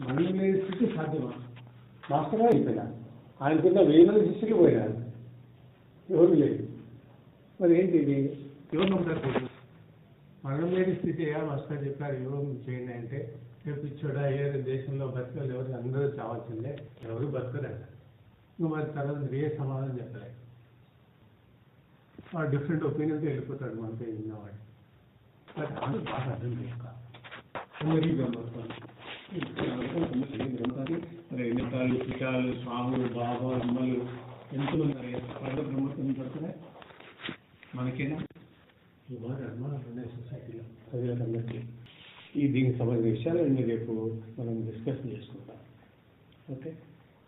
మళ్ళీ లేని స్థితి సాధ్యమా? మాస్టర్గా అయిపోయినారు, ఆయనకున్న 1000 మంది శిష్యులు పోయినారు, ఎవరు లేదు. మరి ఏంటి ఇది? ఎవరు నమ్ముతారు? మరణం లేని స్థితి మాస్టర్ చెప్పారు యోగం చేయండి అంటే రేపు ఇచ్చోడా ఏ దేశంలో బతకలు ఎవరు అందరూ చావాల్సిందే, ఎవరు బతకలేక మరి తర్వాత ఏ సమాధానం చెప్పలేదు. వాడు డిఫరెంట్ ఒపీనియన్తో వెళ్ళిపోతాడు మనతో విన్నవాడు. బట్ అది బాగా అర్థం చేసుకోవాలి. ఎన్నిసార్లు పితాలు స్వాములు బాబా అమ్మలు ఎంతమంది బ్రహ్మత్వం పడుతున్నాయి మనకేనా? ఈ బాగా అనుమానాలు ఉన్నాయి సొసైటీలో ప్రజలకందరికీ. దీనికి సంబంధించిన విషయాలన్నీ రేపు మనం డిస్కస్ చేసుకుంటాం. ఓకే,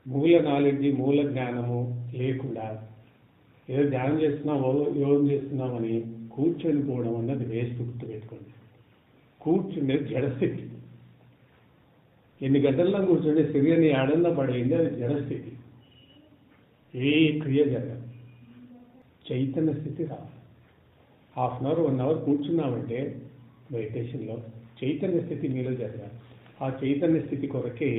మూల నాలెడ్జి మూల జ్ఞానము లేకుండా ఏదో ధ్యానం చేస్తున్నాం యోగం చేస్తున్నామని కూర్చొని పోవడం అన్నది వేస్ట్. గుర్తుపెట్టుకోండి, కూర్చుండేది జడస్థితి. ఎన్ని గంటల్లో కూర్చుంటే శరీరాన్ని ఆడంలో పడేయండి, అది జడస్థితి. ఏ క్రియ జరగదు, చైతన్య స్థితి రావాలి. హాఫ్ అన్ అవర్ 1 అవర్ కూర్చున్నామంటే మెడిటేషన్లో చైతన్య స్థితి మీలో జరగాలి. ఆ చైతన్య స్థితి కొరకే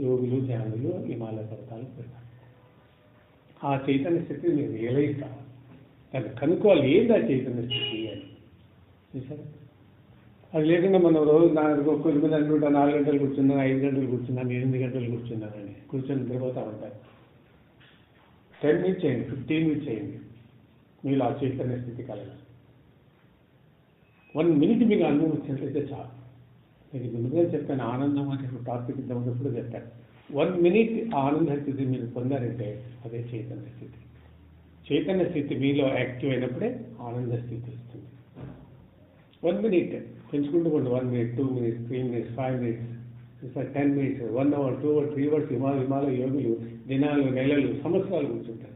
యోగులు ధ్యానులు హిమాలయ పర్వతాలు పెడతారు. ఆ చైతన్య స్థితిని మీరు రియలైజ్ కావాలి, దాన్ని కనుక్కోవాలి ఏంటి ఆ చైతన్య స్థితి అని. చూసారా? అది లేకుండా మనం రోజు 9 గంటలు 4 గంటలు కూర్చున్నాను, 5 గంటలు కూర్చున్నాను, 8 గంటలు కూర్చున్నానని కూర్చొని నిద్రపోతూ ఉంటారు. 10 మినిట్స్ చేయండి, 15 మినిట్స్ చేయండి, మీరు ఆ చైతన్య స్థితి కలగాలి. 1 మినిట్ మీకు అనుభవం వచ్చినట్లయితే చాలు. మీకు ముందుగా చెప్పాను, ఆనందం అనే టాపిక్ ఉన్నప్పుడు చెప్పాను. 1 మినిట్ ఆనంద స్థితి మీరు పొందారంటే అదే చైతన్య స్థితి. చైతన్య స్థితి మీలో యాక్టివ్ అయినప్పుడే ఆనంద స్థితి వస్తుంది. 1 మినిట్ పెంచుకుంటూ పోండి. 1 minute, 2 minutes, 3 minutes, 5 minutes, 10 minutes, 1 hour, 2 hour, 3 hours Himalaya యోగులు దినాలు, నెలలు, సంవత్సరాలు కూర్చుంటారు.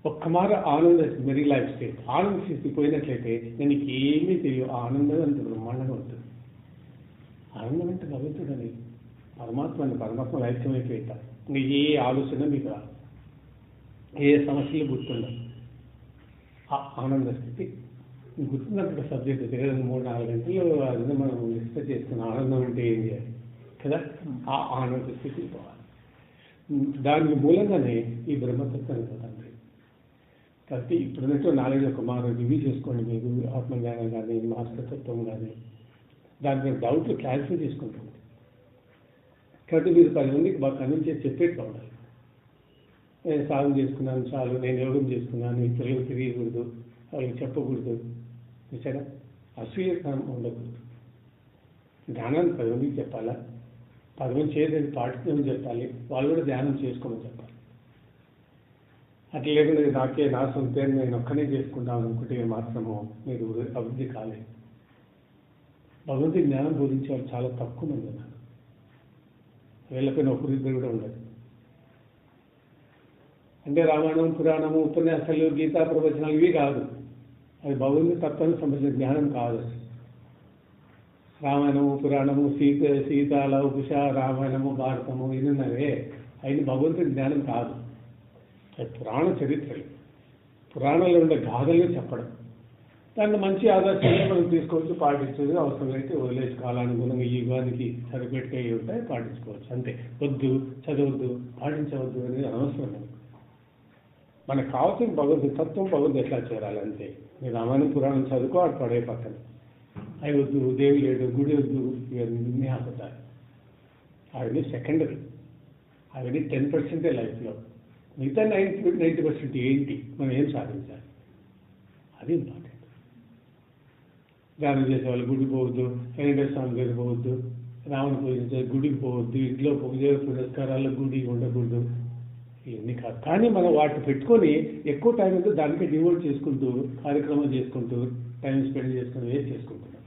ఒక్క మార ఆనంద వెరీ లైఫ్ స్టేట్ ఆనంద స్థితి పోయినట్లయితే నేను ఏమీ తెలియదు, ఆనందం అంత బ్రహ్మాండంగా ఉంటుంది. ఆనందం అంటే భగవంతుడని పరమాత్మ ఐక్యమైపోయితా. ఇంకా ఏ ఆలోచన మీకు రాదు, ఏ సమస్యలు గుర్తుండవు. ఆ ఆనంద స్థితి గుర్తున్నప్పుడు సబ్జెక్ట్ 3-4 గంటలు అది మనం డిస్కస్ చేస్తున్నాం. ఆనందం అంటే ఏం చేయాలి కదా, ఆ ఆనంద స్థితి పోవాలి. దాని మూలంగానే ఈ బ్రహ్మతత్వాన్ని పోతాను. కాబట్టి ఇప్పుడున్నట్టు నాలెడ్జ్ ఒక మారు రివ్యూ చేసుకోండి. మీరు ఆత్మజ్ఞానం కానీ మాస్టర్తత్వం కానీ దాని మీద డౌట్లు క్లారిఫై చేసుకుంటుంది. కాబట్టి మీరు 10 మందికి బాగా కన్విన్స్ చేసి చెప్పేట్టు ఉండాలి. నేను సాధన చేసుకున్నాను చాలు, నేను యోగం చేసుకున్నాను, ఈ పిల్లలు తిరగకూడదు, వాళ్ళకి చెప్పకూడదు. చూసారా? అసూయతనం ఉండకూడదు. ధ్యానాన్ని 10 మందికి చెప్పాలా, 10 మంది చేసేది పాటించమని చెప్పాలి, వాళ్ళు కూడా ధ్యానం చేసుకోమని చెప్పాలి. అట్లా లేకుండా నాకే నా సొంత నేను ఒక్కనే చేసుకుంటాను అనుకుంటే మాత్రము మీరు అభివృద్ధి కాలేదు. భగవంతుడి జ్ఞానం బోధించే వాళ్ళు చాలా తక్కువ మంది ఉన్నారు. వీళ్ళపైన ఒకరిద్దరు కూడా ఉండదు. అంటే రామాయణం, పురాణము, ఉపన్యాసాలు, గీతా ప్రవచనాలు ఇవి కాదు. అది భగవంతుడి తత్వానికి సంబంధించిన జ్ఞానం కాదు. రామాయణము, పురాణము, సీత లవకుశ, రామాయణము, భారతము ఇన్నవే అయిన భగవంతుడి జ్ఞానం కాదు. పురాణ చరిత్రలు, పురాణాల్లో ఉండే గాథల్ని చెప్పడం, దాన్ని మంచి ఆదర్శంగా మనం తీసుకోవచ్చు, పాటించేది అవసరమైతే వదిలేసి కాలానుగుణంగా ఈ యుగానికి సరిపెట్టుకే ఉంటాయి పాటించుకోవచ్చు. అంతే, వద్దు చదవద్దు పాటించవద్దు అనేది అనవసరం. మనకు కావాల్సిన భగవద్గీత తత్వం, భగవద్గీత ఎట్లా చేరాలి అంతే. మీరు రామాయణం పురాణం చదువుకో, అటు పడే పక్కన అవి వద్దు, దేవి లేడు, గుడి వద్దు, ఇవన్నీ ఆపుతారు. అవన్నీ సెకండరీ, అవన్నీ 10% లైఫ్లో. మిగతా 90% ఏంటి, మనం ఏం సాధించాలి, అది ఇంపార్టెంట్. ధ్యానం చేసేవాళ్ళు గుడికి పోవద్దు, వెంకటేశ్వర స్వామి దగ్గరికి పోవద్దు, రాముని పూజించే గుడికి పోవద్దు, ఇంట్లో పూజ పురస్కారాల్లో గుడి ఉండకూడదు, ఇవన్నీ కాదు. కానీ మనం వాటిని పెట్టుకొని ఎక్కువ టైం అయితే దానికే డివోట్ చేసుకుంటూ, కార్యక్రమాలు చేసుకుంటూ, టైం స్పెండ్ చేసుకుని వేస్ట్ చేసుకుంటున్నాం.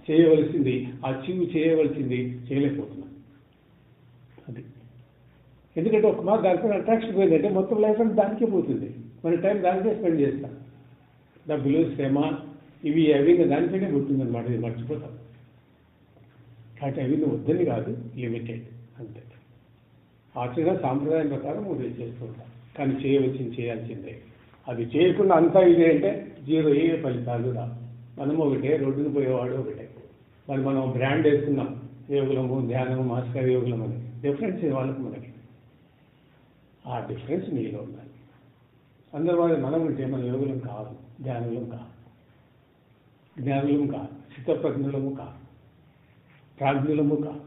చేయవలసింది అచీవ్ చేయవలసింది చేయలేకపోతున్నాం. అది ఎందుకంటే ఒక మాకు దానిపైన అట్రాక్షన్ పోయిందంటే మొత్తం లైఫ్ అంటే దానికే పోతుంది. మన టైం దానికే స్పెండ్ చేస్తాం. డబ్బులు, శ్రమ, ఇవి అవి దానిపైనే పోతుందన్నమాట. ఇది మర్చిపోతాం. కాబట్టి అవి వద్దని కాదు, లిమిటెడ్ అంతే. ఆచరణ సాంప్రదాయం ప్రకారం మూడు చేస్తూ ఉంటాం. కానీ చేయవలసింది చేయాల్సిందే. అది చేయకుండా అంతా ఇదే అంటే 0 ఏ ఫలితాలు రా. మనం ఒకటే, రోడ్డును పోయేవాడు ఒకటే. మరి మనం బ్రాండ్ వేసుకున్నాం, యోగులము, ధ్యానము, మాస్టర్ యోగులం అని డిఫరెన్స్ వాళ్ళకి మనకి. ఆ డిఫరెన్స్ నీలో ఉండాలి. అందరి వాళ్ళు మనం ఉంటే మన యోగులం కాదు, ధ్యానులం కాదు, జ్ఞానులం కాదు, చిత్తప్రజ్ఞులము కాదు, ప్రాజ్ఞులము కాదు.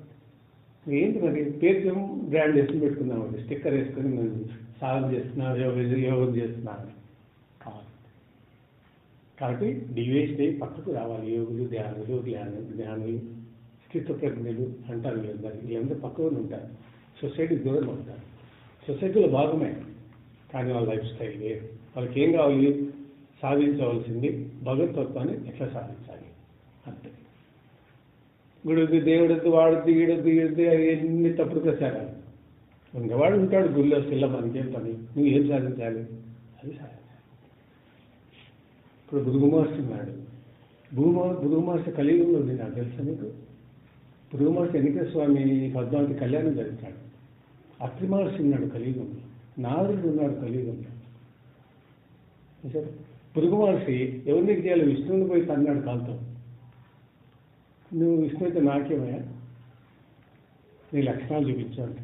ఏంటి మరి పేరు బ్రాండ్ వేసుకుని పెట్టుకుందామండి, స్టిక్కర్ వేసుకొని మేము సాధన చేస్తున్నాం, యోగం చేస్తున్నాం కాదు. కాబట్టి డివేస్ట్ అయ్యి పక్కకు రావాలి. యోగులు, ధ్యానులు, జ్ఞానులు, చిత్తప్రజ్ఞులు అంటారు వీళ్ళందరూ పక్కన ఉంటారు, సొసైటీకి దూరంగా ఉంటారు. సొసైటీలో భాగమే, కానీ వాళ్ళ లైఫ్ స్టైల్ వేరు. వాళ్ళకి ఏం కావాలి, సాధించవలసింది భగవతత్వాన్ని ఎట్లా సాధించాలి అంతే. గుడిది, దేవుడిది, వాడిది, ఈడద్ది, అది ఎన్ని తప్పుడు ప్రచారాలు. ఉన్నవాడు ఉంటాడు గుళ్ళో, పిల్ల మనకేం పని, నువ్వు ఏం సాధించాలి, అది సాధించాలి. ఇప్పుడు భృగు మహర్షి ఉన్నాడు. భృగు మహర్షి కలియుగంలో ఉంది, నాకు తెలుసా మీకు? భృగు మహర్షి ఎన్నికల స్వామి పద్మావతి కళ్యాణం జరిపాడు. అత్రి మహర్షి ఉన్నాడు కలియుగంలో, నారదుడు ఉన్నాడు కలియుగంలో. భృగు మహర్షి ఎవరిని చేయాలి, విష్ణువుని పోయి తన్నాడు కాంతో. నువ్వు విష్ణు అయితే నాకేమయ్యా, నీ లక్షణాలు చూపించాడు.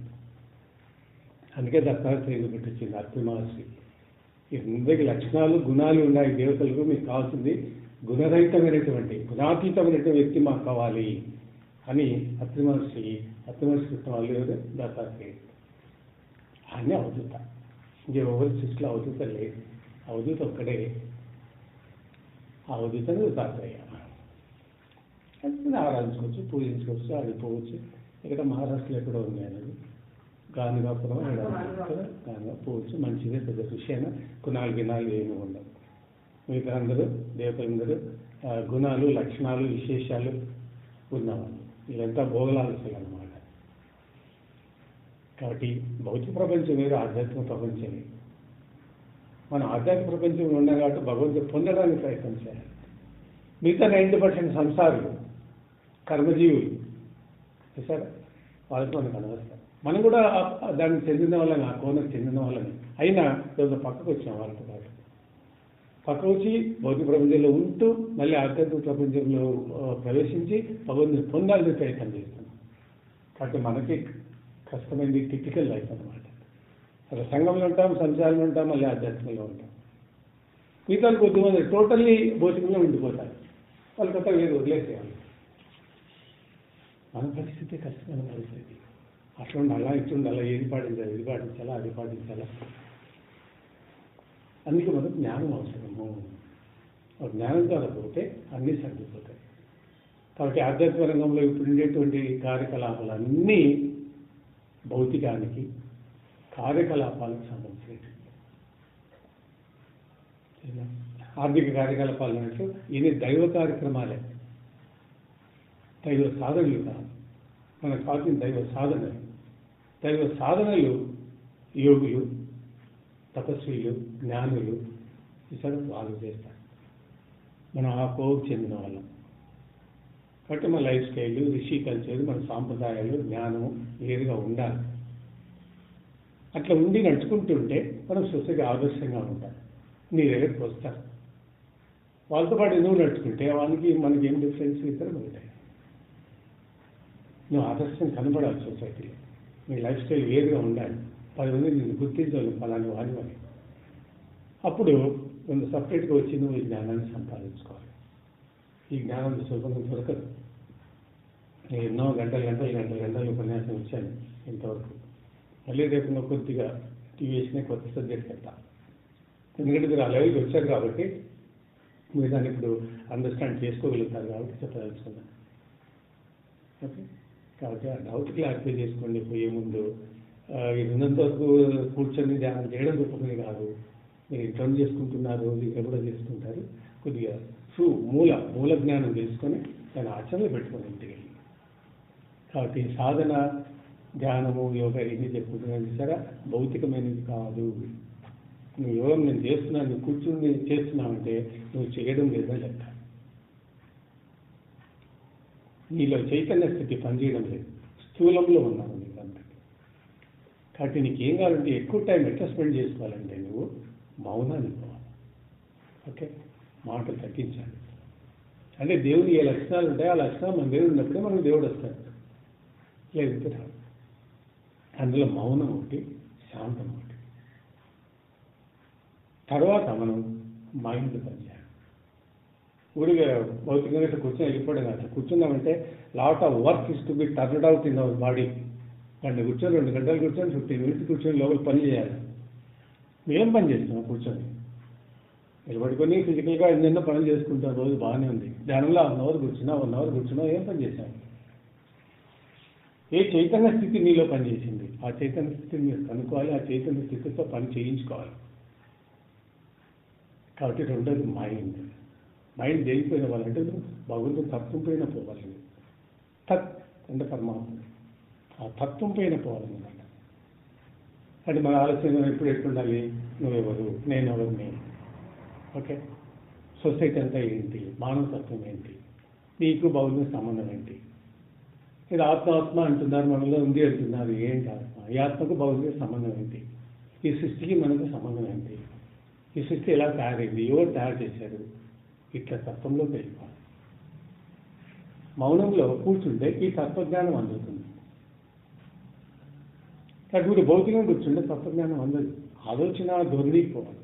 అందుకే దత్తాత్రేయుడు పెట్టించింది అత్రి మహర్షి. ఇందరికి లక్షణాలు, గుణాలు ఉన్నాయి దేవతలకు, మీకు కావాల్సింది గుణరహితమైనటువంటి, గుణాతీతమైనటువంటి వ్యక్తి మాకు కావాలి అని అత్రి మహర్షి పెట్టిన వాళ్ళు ఎవరు? దత్తాత్రేయుడు. ఆయన అవధూత. ఇంకెవరి సృష్టిలో అవధూత లేదు, అవధూత ఒక్కడే. అవధూతను దత్తాత్రేయ. ఆరాధించుకోవచ్చు, పూజించుకోవచ్చు, ఆడిపోవచ్చు. ఇక్కడ మహారాష్ట్రలో ఎక్కడో ఉంది అనేది గాంధీగాపురం, గాంధీగా పోవచ్చు, మంచిదే, పెద్ద విషయం. గుణాలు గినాలు ఏమి ఉండవు. మిగతా అందరూ దేవతలందరూ గుణాలు, లక్షణాలు, విశేషాలు ఉన్నవాళ్ళు. ఇదంతా భోగలాలసలు అన్నమాట. కాబట్టి భౌతిక ప్రపంచం వేరు, ఆధ్యాత్మిక ప్రపంచం వేరు. మనం ఆధ్యాత్మిక ప్రపంచంలో ఉన్నాం కాబట్టి భగవంతుడు పొందడానికి ప్రయత్నం చేయాలి. మిగతా 90% సంసారులు, కర్మజీవులు చూసారా, వాళ్ళకి మనకు అనవసరం. మనం కూడా దానికి చెందిన వాళ్ళని, ఆ కోనకు చెందిన వాళ్ళని అయినా రోజు పక్కకు వచ్చాం. వాళ్ళతో పాటు పక్క వచ్చి భౌతిక ప్రపంచంలో ఉంటూ మళ్ళీ ఆధ్యాత్మిక ప్రపంచంలో ప్రవేశించి భగవంతుని పొందాలని ప్రయత్నం చేస్తున్నాం. కాబట్టి మనకి కష్టమైంది టిపికల్ లైఫ్ అన్నమాట. అసలు సంఘంలో ఉంటాం, సంసారంలో ఉంటాం, మళ్ళీ ఆధ్యాత్మికంలో ఉంటాం. మిగతా కొద్దిమంది టోటల్లీ భౌతికంలో ఉండిపోతారు. వాళ్ళకంతా వేరు వదిలేసేయాలి. మన పరిస్థితి కష్టమైన పరిస్థితి. అట్లా అలా ఇట్లుండి అలా ఏది పాటించాలి, ఇది పాటించాలా, అది పాటించాలా. అందుకే మనకు జ్ఞానం అవసరము. జ్ఞానం ద్వారా పోతే అన్నీ సర్దిపోతాయి. కాబట్టి ఆధ్యాత్మిక రంగంలో ఇప్పుడు ఉండేటువంటి కార్యకలాపాలన్నీ భౌతికానికి, కార్యకలాపాలకు సంబంధించినవి. ఆర్థిక కార్యకలాపాలు అన్నట్లు ఇది దైవ కార్యక్రమాలే, దైవ సాధనలు కాదు. మనకు కావాల్సిన దైవ సాధనలు. దైవ సాధనలు యోగులు, తపస్వీలు, జ్ఞానులు ఇసలు వాళ్ళు చేస్తారు. మనం ఆ కోవకు చెందిన వాళ్ళం. కాబట్టి మన లైఫ్ స్టైల్, రిషి కల్చర్, మన సాంప్రదాయాలు, జ్ఞానము వేరుగా ఉండాలి. అట్లా ఉండి నడుచుకుంటుంటే మనం సొసైటీ ఆదర్శంగా ఉంటాం. నీ దగ్గరికి వస్తారు. వాళ్ళతో పాటు నువ్వు నడుచుకుంటే వాళ్ళకి మనకి ఏం డిఫరెన్స్ ఇద్దరు ఉంటాయి. నువ్వు ఆదర్శం కనబడాలి సొసైటీలో. నీ లైఫ్ స్టైల్ వేరుగా ఉండాలి. 10 మంది నేను గుర్తించాలి ఫలాని వాడి అని. అప్పుడు కొంత సపరేట్గా వచ్చి నువ్వు ఈ జ్ఞానాన్ని సంపాదించుకోవాలి. ఈ జ్ఞానం సులభంగా దొరకదు. నేను ఎన్నో గంటలు ఉపన్యాసం ఇచ్చాను ఇంతవరకు. మళ్ళీ రేపు కొద్దిగా టీవీఎస్నే కొత్త సబ్జెక్ట్ పెడతా. ఎందుకంటే మీరు ఆ లెవెల్కి వచ్చారు కాబట్టి మీరు దాన్ని ఇప్పుడు అండర్స్టాండ్ చేసుకోగలుగుతారు కాబట్టి చెప్పదలుచుకున్నాను. ఓకే, కాబట్టి ఆ డౌట్ క్లారిఫై చేసుకోండి. పోయే ముందు ఇది ఉన్నంత వరకు కూర్చొని ధ్యానం చేయడం గొప్పది కాదు. మీరు ఇంట్లో చేసుకుంటున్నారు, ఇక్కడ కూడా చేసుకుంటారు. కొద్దిగా మూల జ్ఞానం తెలుసుకొని దాని ఆచరణలో పెట్టుకోండి ఇంటికి. కాబట్టి సాధన, ధ్యానము, యోగా ఇన్ని చెప్పుకుంటున్నాను చూసారా, భౌతికమైనది కాదు. నువ్వు యోగం నేను చేస్తున్నాను, నువ్వు కూర్చుని చేస్తున్నావంటే నువ్వు చేయడం లేదని లెక్క. నీలో చైతన్య స్థితి పనిచేయడం లేదు, స్థూలంలో ఉన్నావు నీకు అంతే. కాబట్టి నీకు ఏం కావాలంటే ఎక్కువ టైం ఎట్లా స్పెండ్ చేసుకోవాలంటే నువ్వు మౌనాన్ని పోవాలి. ఓకే, మాటలు తగ్గించాలి. అంటే దేవుడు ఏ లక్షణాలు ఉంటాయో ఆ లక్షణాలు మన దేవుడు ఉన్నప్పుడే మనకు దేవుడు వస్తాడు. లేదంటే రాదు. అందులో మౌనం ఒకటి, శాంతం ఒకటి. తర్వాత మనం మైండ్ పనిచేయాలి. ఊరిగా భౌతికంగా కూర్చొని వెళ్ళిపోవడం కాదు. కూర్చున్నామంటే lot of work is to be turned out in our body. గంట కూర్చొని 2 గంటలు కూర్చొని 15 minutes కూర్చొని లోపల పని చేయాలి. మేం పని చేస్తున్నాం కూర్చొని నిలబడుకొని ఫిజికల్గా ఎన్నెన్నో పనులు చేసుకుంటాం. రోజు బాగానే ఉంది. ధ్యానంలో 1 hour కూర్చున్నా 1 hour కూర్చున్నా ఏం పని చేశాం? ఏ చైతన్య స్థితి మీలో పనిచేసింది? ఆ చైతన్య స్థితిని మీరు కనుక్కోవాలి. ఆ చైతన్య స్థితితో పని చేయించుకోవాలి. కాబట్టి రెండోది మైండ్. మైండ్ దేనిపోయిన వాళ్ళంటే భగవంతుడు తత్వం పైన పోవాలండి. తత్ అంటే పరమాత్మ. ఆ తత్వం పైన పోవాలన్నమాట. అంటే మన ఆలోచన ఎప్పుడు ఎట్లుండాలి? నువ్వెవరు, నేనెవరిని, ఓకే, సొసైటీ అంతా ఏంటి, మానవతత్వం ఏంటి, నీకు భగవంతుని సంబంధం ఏంటి? ఇది ఆత్మ అంటున్నారు, మనలో ఉంది అంటున్నారు. ఏంటి ఆత్మ? ఈ ఆత్మకు భగవంతుడికి సంబంధం ఏంటి? ఈ సృష్టికి మనకు సంబంధం ఏంటి? ఈ సృష్టి ఎలా తయారైంది? ఎవరు తయారు చేశారు? ఇట్లా తత్వంలోకి వెళ్ళిపోవాలి. మౌనంలో కూర్చుంటే ఈ తత్వజ్ఞానం అందుతుంది. కాబట్టి మీరు భౌతికంగా కూర్చుంటే తత్వజ్ఞానం అందదు. ఆలోచన ధోరణికి పోవాలి.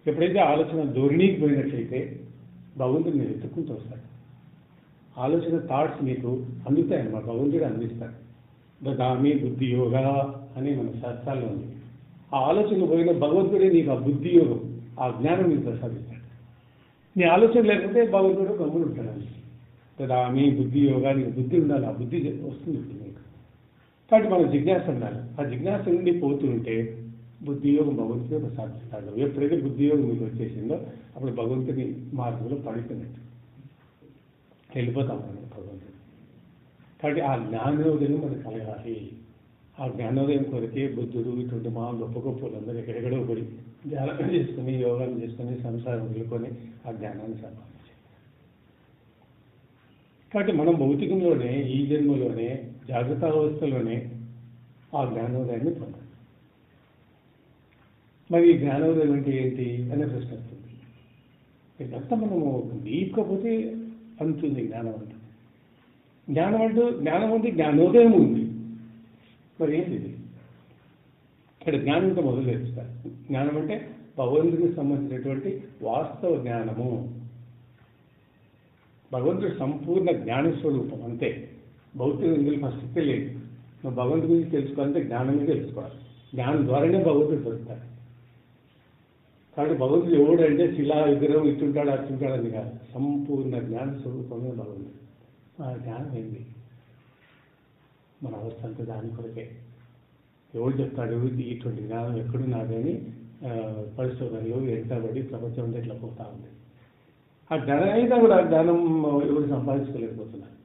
ఎప్పుడైతే ఆలోచన ధోరణికి పోయినట్లయితే భగవంతుడు మీరు ఎత్తుక్కుంటూ వస్తాడు. ఆలోచన థాట్స్ మీకు అందుతాయన్నమాట. భగవంతుడు అందిస్తాడు. దదామి బుద్ధి యోగా అని మన శాస్త్రాల్లో ఉంది. ఆ ఆలోచన పోయిన భగవంతుడే నీకు ఆ బుద్ధి యోగం, ఆ జ్ఞానం నీకు ప్రసాదిస్తాడు. నీ ఆలోచన లేకపోతే భగవంతుడు గమ్ములు ఉంటాడు. దదామి బుద్ధి యోగా, నీకు బుద్ధి ఉండాలి. ఆ బుద్ధి వస్తుంది మీకు. కాబట్టి మన జిజ్ఞాస ఉండాలి. ఆ జిజ్ఞాస నుండి పోతుంటే బుద్ధియోగం భగవంతుడే ప్రసాదిస్తాడు. ఎప్పుడైతే బుద్ధియోగం మీకు వచ్చేసిందో అప్పుడు భగవంతుని మార్గంలో పడిపోయినట్టు వెళ్ళిపోతాం మనం భగవంతుడు. కాబట్టి ఆ జ్ఞానోదయం మనకు కలగాలి. ఆ జ్ఞానోదయం కొరకే బుద్ధుడు ఇటువంటి మా గొప్ప గొప్ప వాళ్ళందరూ ఎక్కడెక్కడో పడి ధ్యానం చేసుకుని, యోగాలు చేసుకుని, సంసారం వదులుకొని ఆ జ్ఞానాన్ని సంపాదించాలి. కాబట్టి మనం భౌతికంలోనే, ఈ జన్మలోనే, జాగ్రత్త అవస్థలోనే ఆ జ్ఞానోదయాన్ని పొందాలి. మరి ఈ జ్ఞానోదయం అంటే ఏంటి అనే ప్రశ్న వస్తుంది. ఇదంతా మనము డీప్గా పోతే అందుతుంది జ్ఞానం అంటే. జ్ఞానం అంటే జ్ఞానోదయం ఉంది. మరి ఏంటి ఇది? ఇక్కడ జ్ఞానంతో మొదలు తెస్తారు. జ్ఞానం అంటే భగవంతుడికి సంబంధించినటువంటి వాస్తవ జ్ఞానము. భగవంతుడి సంపూర్ణ జ్ఞానస్వరూపం అంతే. భౌతిక ఇందులో ఫస్ట్ లేదు. నువ్వు భగవంతుడి గురించి తెలుసుకోవాలంటే జ్ఞానమే తెలుసుకోవాలి. జ్ఞానం ద్వారానే భగవంతుడు దొరుకుతాడు. కాబట్టి భగవంతుడు ఎవడంటే శిలా విగ్రహం ఇట్టుంటాడు అట్టుంటాడని కాదు. సంపూర్ణ జ్ఞాన స్వరూపమే భగవంతుడు. ఆ జ్ఞానం ఏంటి? మన అవస్థ అంతా దాని కొరకే. ఎవరు చెప్తాడు ఇటువంటి జ్ఞానం ఎక్కడున్నది అని పరిశోధనలు ఎంతబడి ప్రపంచం అంతా ఇట్లా పోతా ఉంది. ఆ జ్ఞానం అయినా కూడా ఆ జ్ఞానం ఎవరు సంపాదించుకోలేకపోతున్నారు.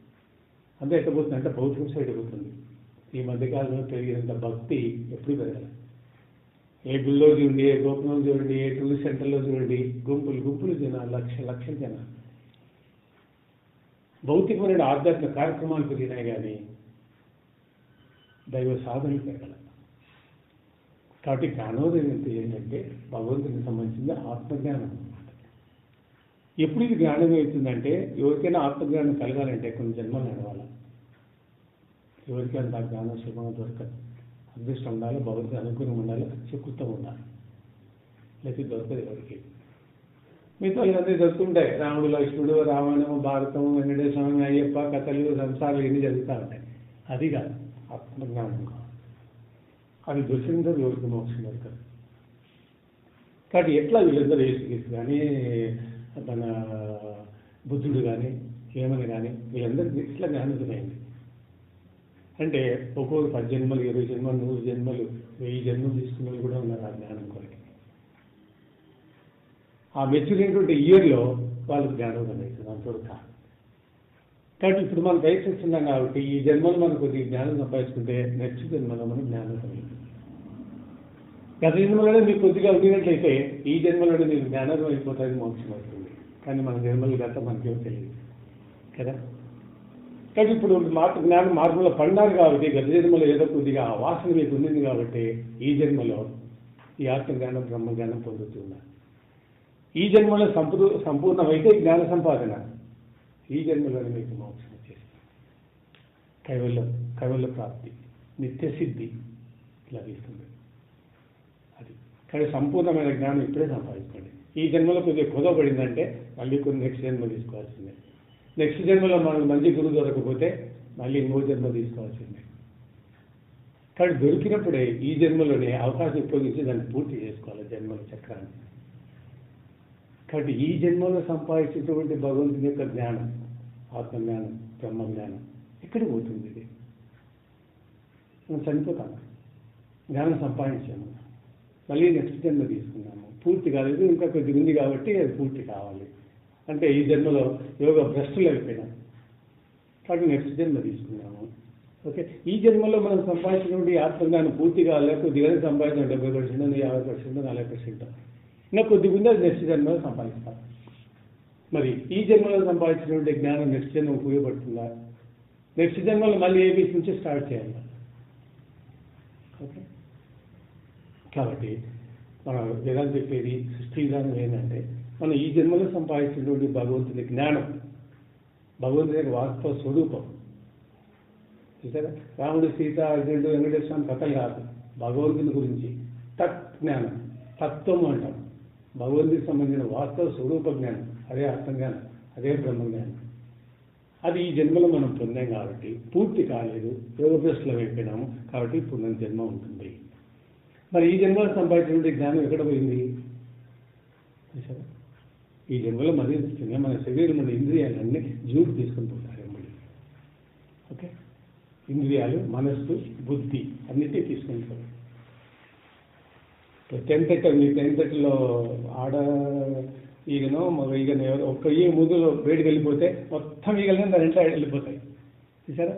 అంతే ఎట్లా పోతుంది అంటే భౌతిక సైడ్ పోతుంది. ఈ మధ్యకాలంలో పెరిగినంత భక్తి ఎప్పుడు పెరగాలి. ఏ గుళ్ళో చూడండి, ఏ గోపురంలో చూడండి, ఏ టూరిస్ట్ సెంటర్లో చూడండి, గుంపులు జనాలు, లక్షల జనాలు. భౌతికమైన ఆధ్యాత్మిక కార్యక్రమాలు పెరిగినాయి కానీ దైవ సాధనలు పెరగల. కాబట్టి జ్ఞానోదయం ఏంటంటే భగవంతునికి సంబంధించింది ఆత్మజ్ఞానం అన్నమాట. ఎప్పుడు ఇది జ్ఞానం అవుతుందంటే ఎవరికైనా ఆత్మజ్ఞానం కలగాలంటే కొన్ని జన్మలు నడవాలి. ఎవరికైనా జ్ఞానం సుఖంగా దొరకదు. అదృష్టం ఉండాలి, భగవంతుడి అనుగ్రహం ఉండాలి, సుకృతం ఉండాలి. లేకపోతే దొరకదు ఎవరికి. మిగతా ఇవన్నీ దొరుకుతుంటాయి. రాముడు, లక్ష్మణుడు, రామాయణం, భారతం, వెంకటేశ్వర స్వామి, అయ్యప్ప కథలు, సంసారాలు ఇవన్నీ జరుగుతూ ఉంటాయి. అది కాదు ఆత్మజ్ఞానం. అది దృశ్యంతో ఎవరికి మోక్షం దొరకదు. కాబట్టి ఎట్లా వీళ్ళందరూ యేసుక్రీస్తు కానీ, మన బుద్ధుడు కానీ, ఏమని కానీ వీళ్ళందరికీ ఇట్లా జ్ఞానోదయమైంది. అంటే ఒక్కొక్క 10 జన్మలు, 20 జన్మలు, 100 జన్మలు, 1000 జన్మలు తీసుకున్న వాళ్ళు కూడా ఉన్నారు ఆ జ్ఞానం కొరకు. ఆ మెచ్యూరినటువంటి ఇయర్లో వాళ్ళకి జ్ఞానోదయం అవుతుంది. అంతవరకు కాదు. కాబట్టి ఇప్పుడు మనం ప్రయత్నిస్తున్నాం కాబట్టి ఈ జన్మలు మనకు కొద్దిగా జ్ఞానం సంపాదించుకుంటే నెక్స్ట్ జన్మలో మనం జ్ఞానోదయం అవుతుంది. గత జన్మలోనే మీకు కొద్దిగా ఉండినట్లయితే ఈ జన్మలోనే మీకు జ్ఞానోదయం అయిపోతుంది, మోక్షం అవుతుంది. కానీ మన జన్మలు గత మనకేమో తెలియదు కదా. కాబట్టి ఇప్పుడు జ్ఞానం మార్గంలో పడినారు కాబట్టి గత జన్మలో ఏదో కొద్దిగా ఆ వాసన మీకు ఉండింది కాబట్టి ఈ జన్మలో ఈ ఆత్మజ్ఞానం, బ్రహ్మజ్ఞానం పొందుతున్నారు. ఈ జన్మలో సంపూర్ణమైతే జ్ఞాన సంపాదన, ఈ జన్మలోనే మీకు మోక్షం వచ్చేస్తుంది. కైవల్యం కైవల్య ప్రాప్తి, నిత్యసిద్ధి లభిస్తుంది. అది కానీ సంపూర్ణమైన జ్ఞానం ఇప్పుడే సంపాదించుకోండి. ఈ జన్మలో కొద్దిగా కుదవబడిందంటే మళ్ళీ కొన్ని నెక్స్ట్ జన్మ తీసుకోవాల్సిందే. నెక్స్ట్ జన్మలో మనకు మంచి గురువు దొరకకపోతే మళ్ళీ ఇంకో జన్మ తీసుకోవాల్సిందే. కానీ దొరికినప్పుడే ఈ జన్మలోనే అవకాశం ఉపయోగించి దాన్ని పూర్తి చేసుకోవాలి జన్మల చక్రాన్ని. కాబట్టి ఈ జన్మలో సంపాదించినటువంటి భగవంతుని యొక్క జ్ఞానం, ఆత్మజ్ఞానం, బ్రహ్మజ్ఞానం ఎక్కడికి పోతుంది? ఇది మనం చనిపోతాము, జ్ఞానం సంపాదించాము, మళ్ళీ నెక్స్ట్ జన్మ తీసుకున్నాము, పూర్తి కాలేదు, ఇంకా కొద్దిగా ఉంది కాబట్టి అది పూర్తి కావాలి అంటే ఈ జన్మలో యోగ భ్రష్టులు అయిపోయినాం కాబట్టి నెక్స్ట్ జన్మ తీసుకున్నాము. ఓకే, ఈ జన్మలో మనం సంపాదించినటువంటి ఆత్మజ్ఞానం పూర్తి కావాలి, కొద్దిగానే సంపాదించాం, 70%, 50%, 40%, ఇంకా కొద్దిగా ఉంది, అది నెక్స్ట్ జన్మలో సంపాదిస్తాం. మరి ఈ జన్మలో సంపాదించినటువంటి జ్ఞానం నెక్స్ట్ జన్మ ఉపయోగపడుతుందా? నెక్స్ట్ జన్మలో మళ్ళీ ఏబీసీ నుంచి స్టార్ట్ చేయాలి. ఓకే, కాబట్టి మన వేదాలు చెప్పేది సృష్టి విధానం ఏంటంటే మనం ఈ జన్మలో సంపాదించినటువంటి భగవంతుని జ్ఞానం, భగవంతుని యొక్క వాస్తవ స్వరూపం. చూసారా, రాముడు, సీత, అర్జునుడు, వెంకటేశ్వర స్వామి కథలు కాదు, భగవంతుని గురించి తత్ జ్ఞానం, తత్వం అంటాం. భగవంతుడికి సంబంధించిన వాస్తవ స్వరూప జ్ఞానం, అదే ఆత్మజ్ఞానం, అదే బ్రహ్మజ్ఞానం. అది ఈ జన్మలో మనం పొందాం కాబట్టి పూర్తి కాలేదు, యోగభ్రష్టులు అయిపోయినాము కాబట్టి పునర్జన్మ ఉంటుంది. మరి ఈ జన్మలో సంపాదించినటువంటి జ్ఞానం ఎక్కడ పోయింది? ఈ జన్మలో మరీ మన శరీరం, మన ఇంద్రియాలన్నీ జీవుడు తీసుకొని పోతారు. ఓకే, ఇంద్రియాలు, మనస్సు, బుద్ధి అన్నిటినీ తీసుకుంటారు. 10:30లో ఆడ ఈగనో మగ ఈగనో ఒక్క ఈగ ముందులో బయటకు వెళ్ళిపోతే మొత్తం ఈగలనే దాని ఇంట్లో వెళ్ళిపోతాయి. చూసారా,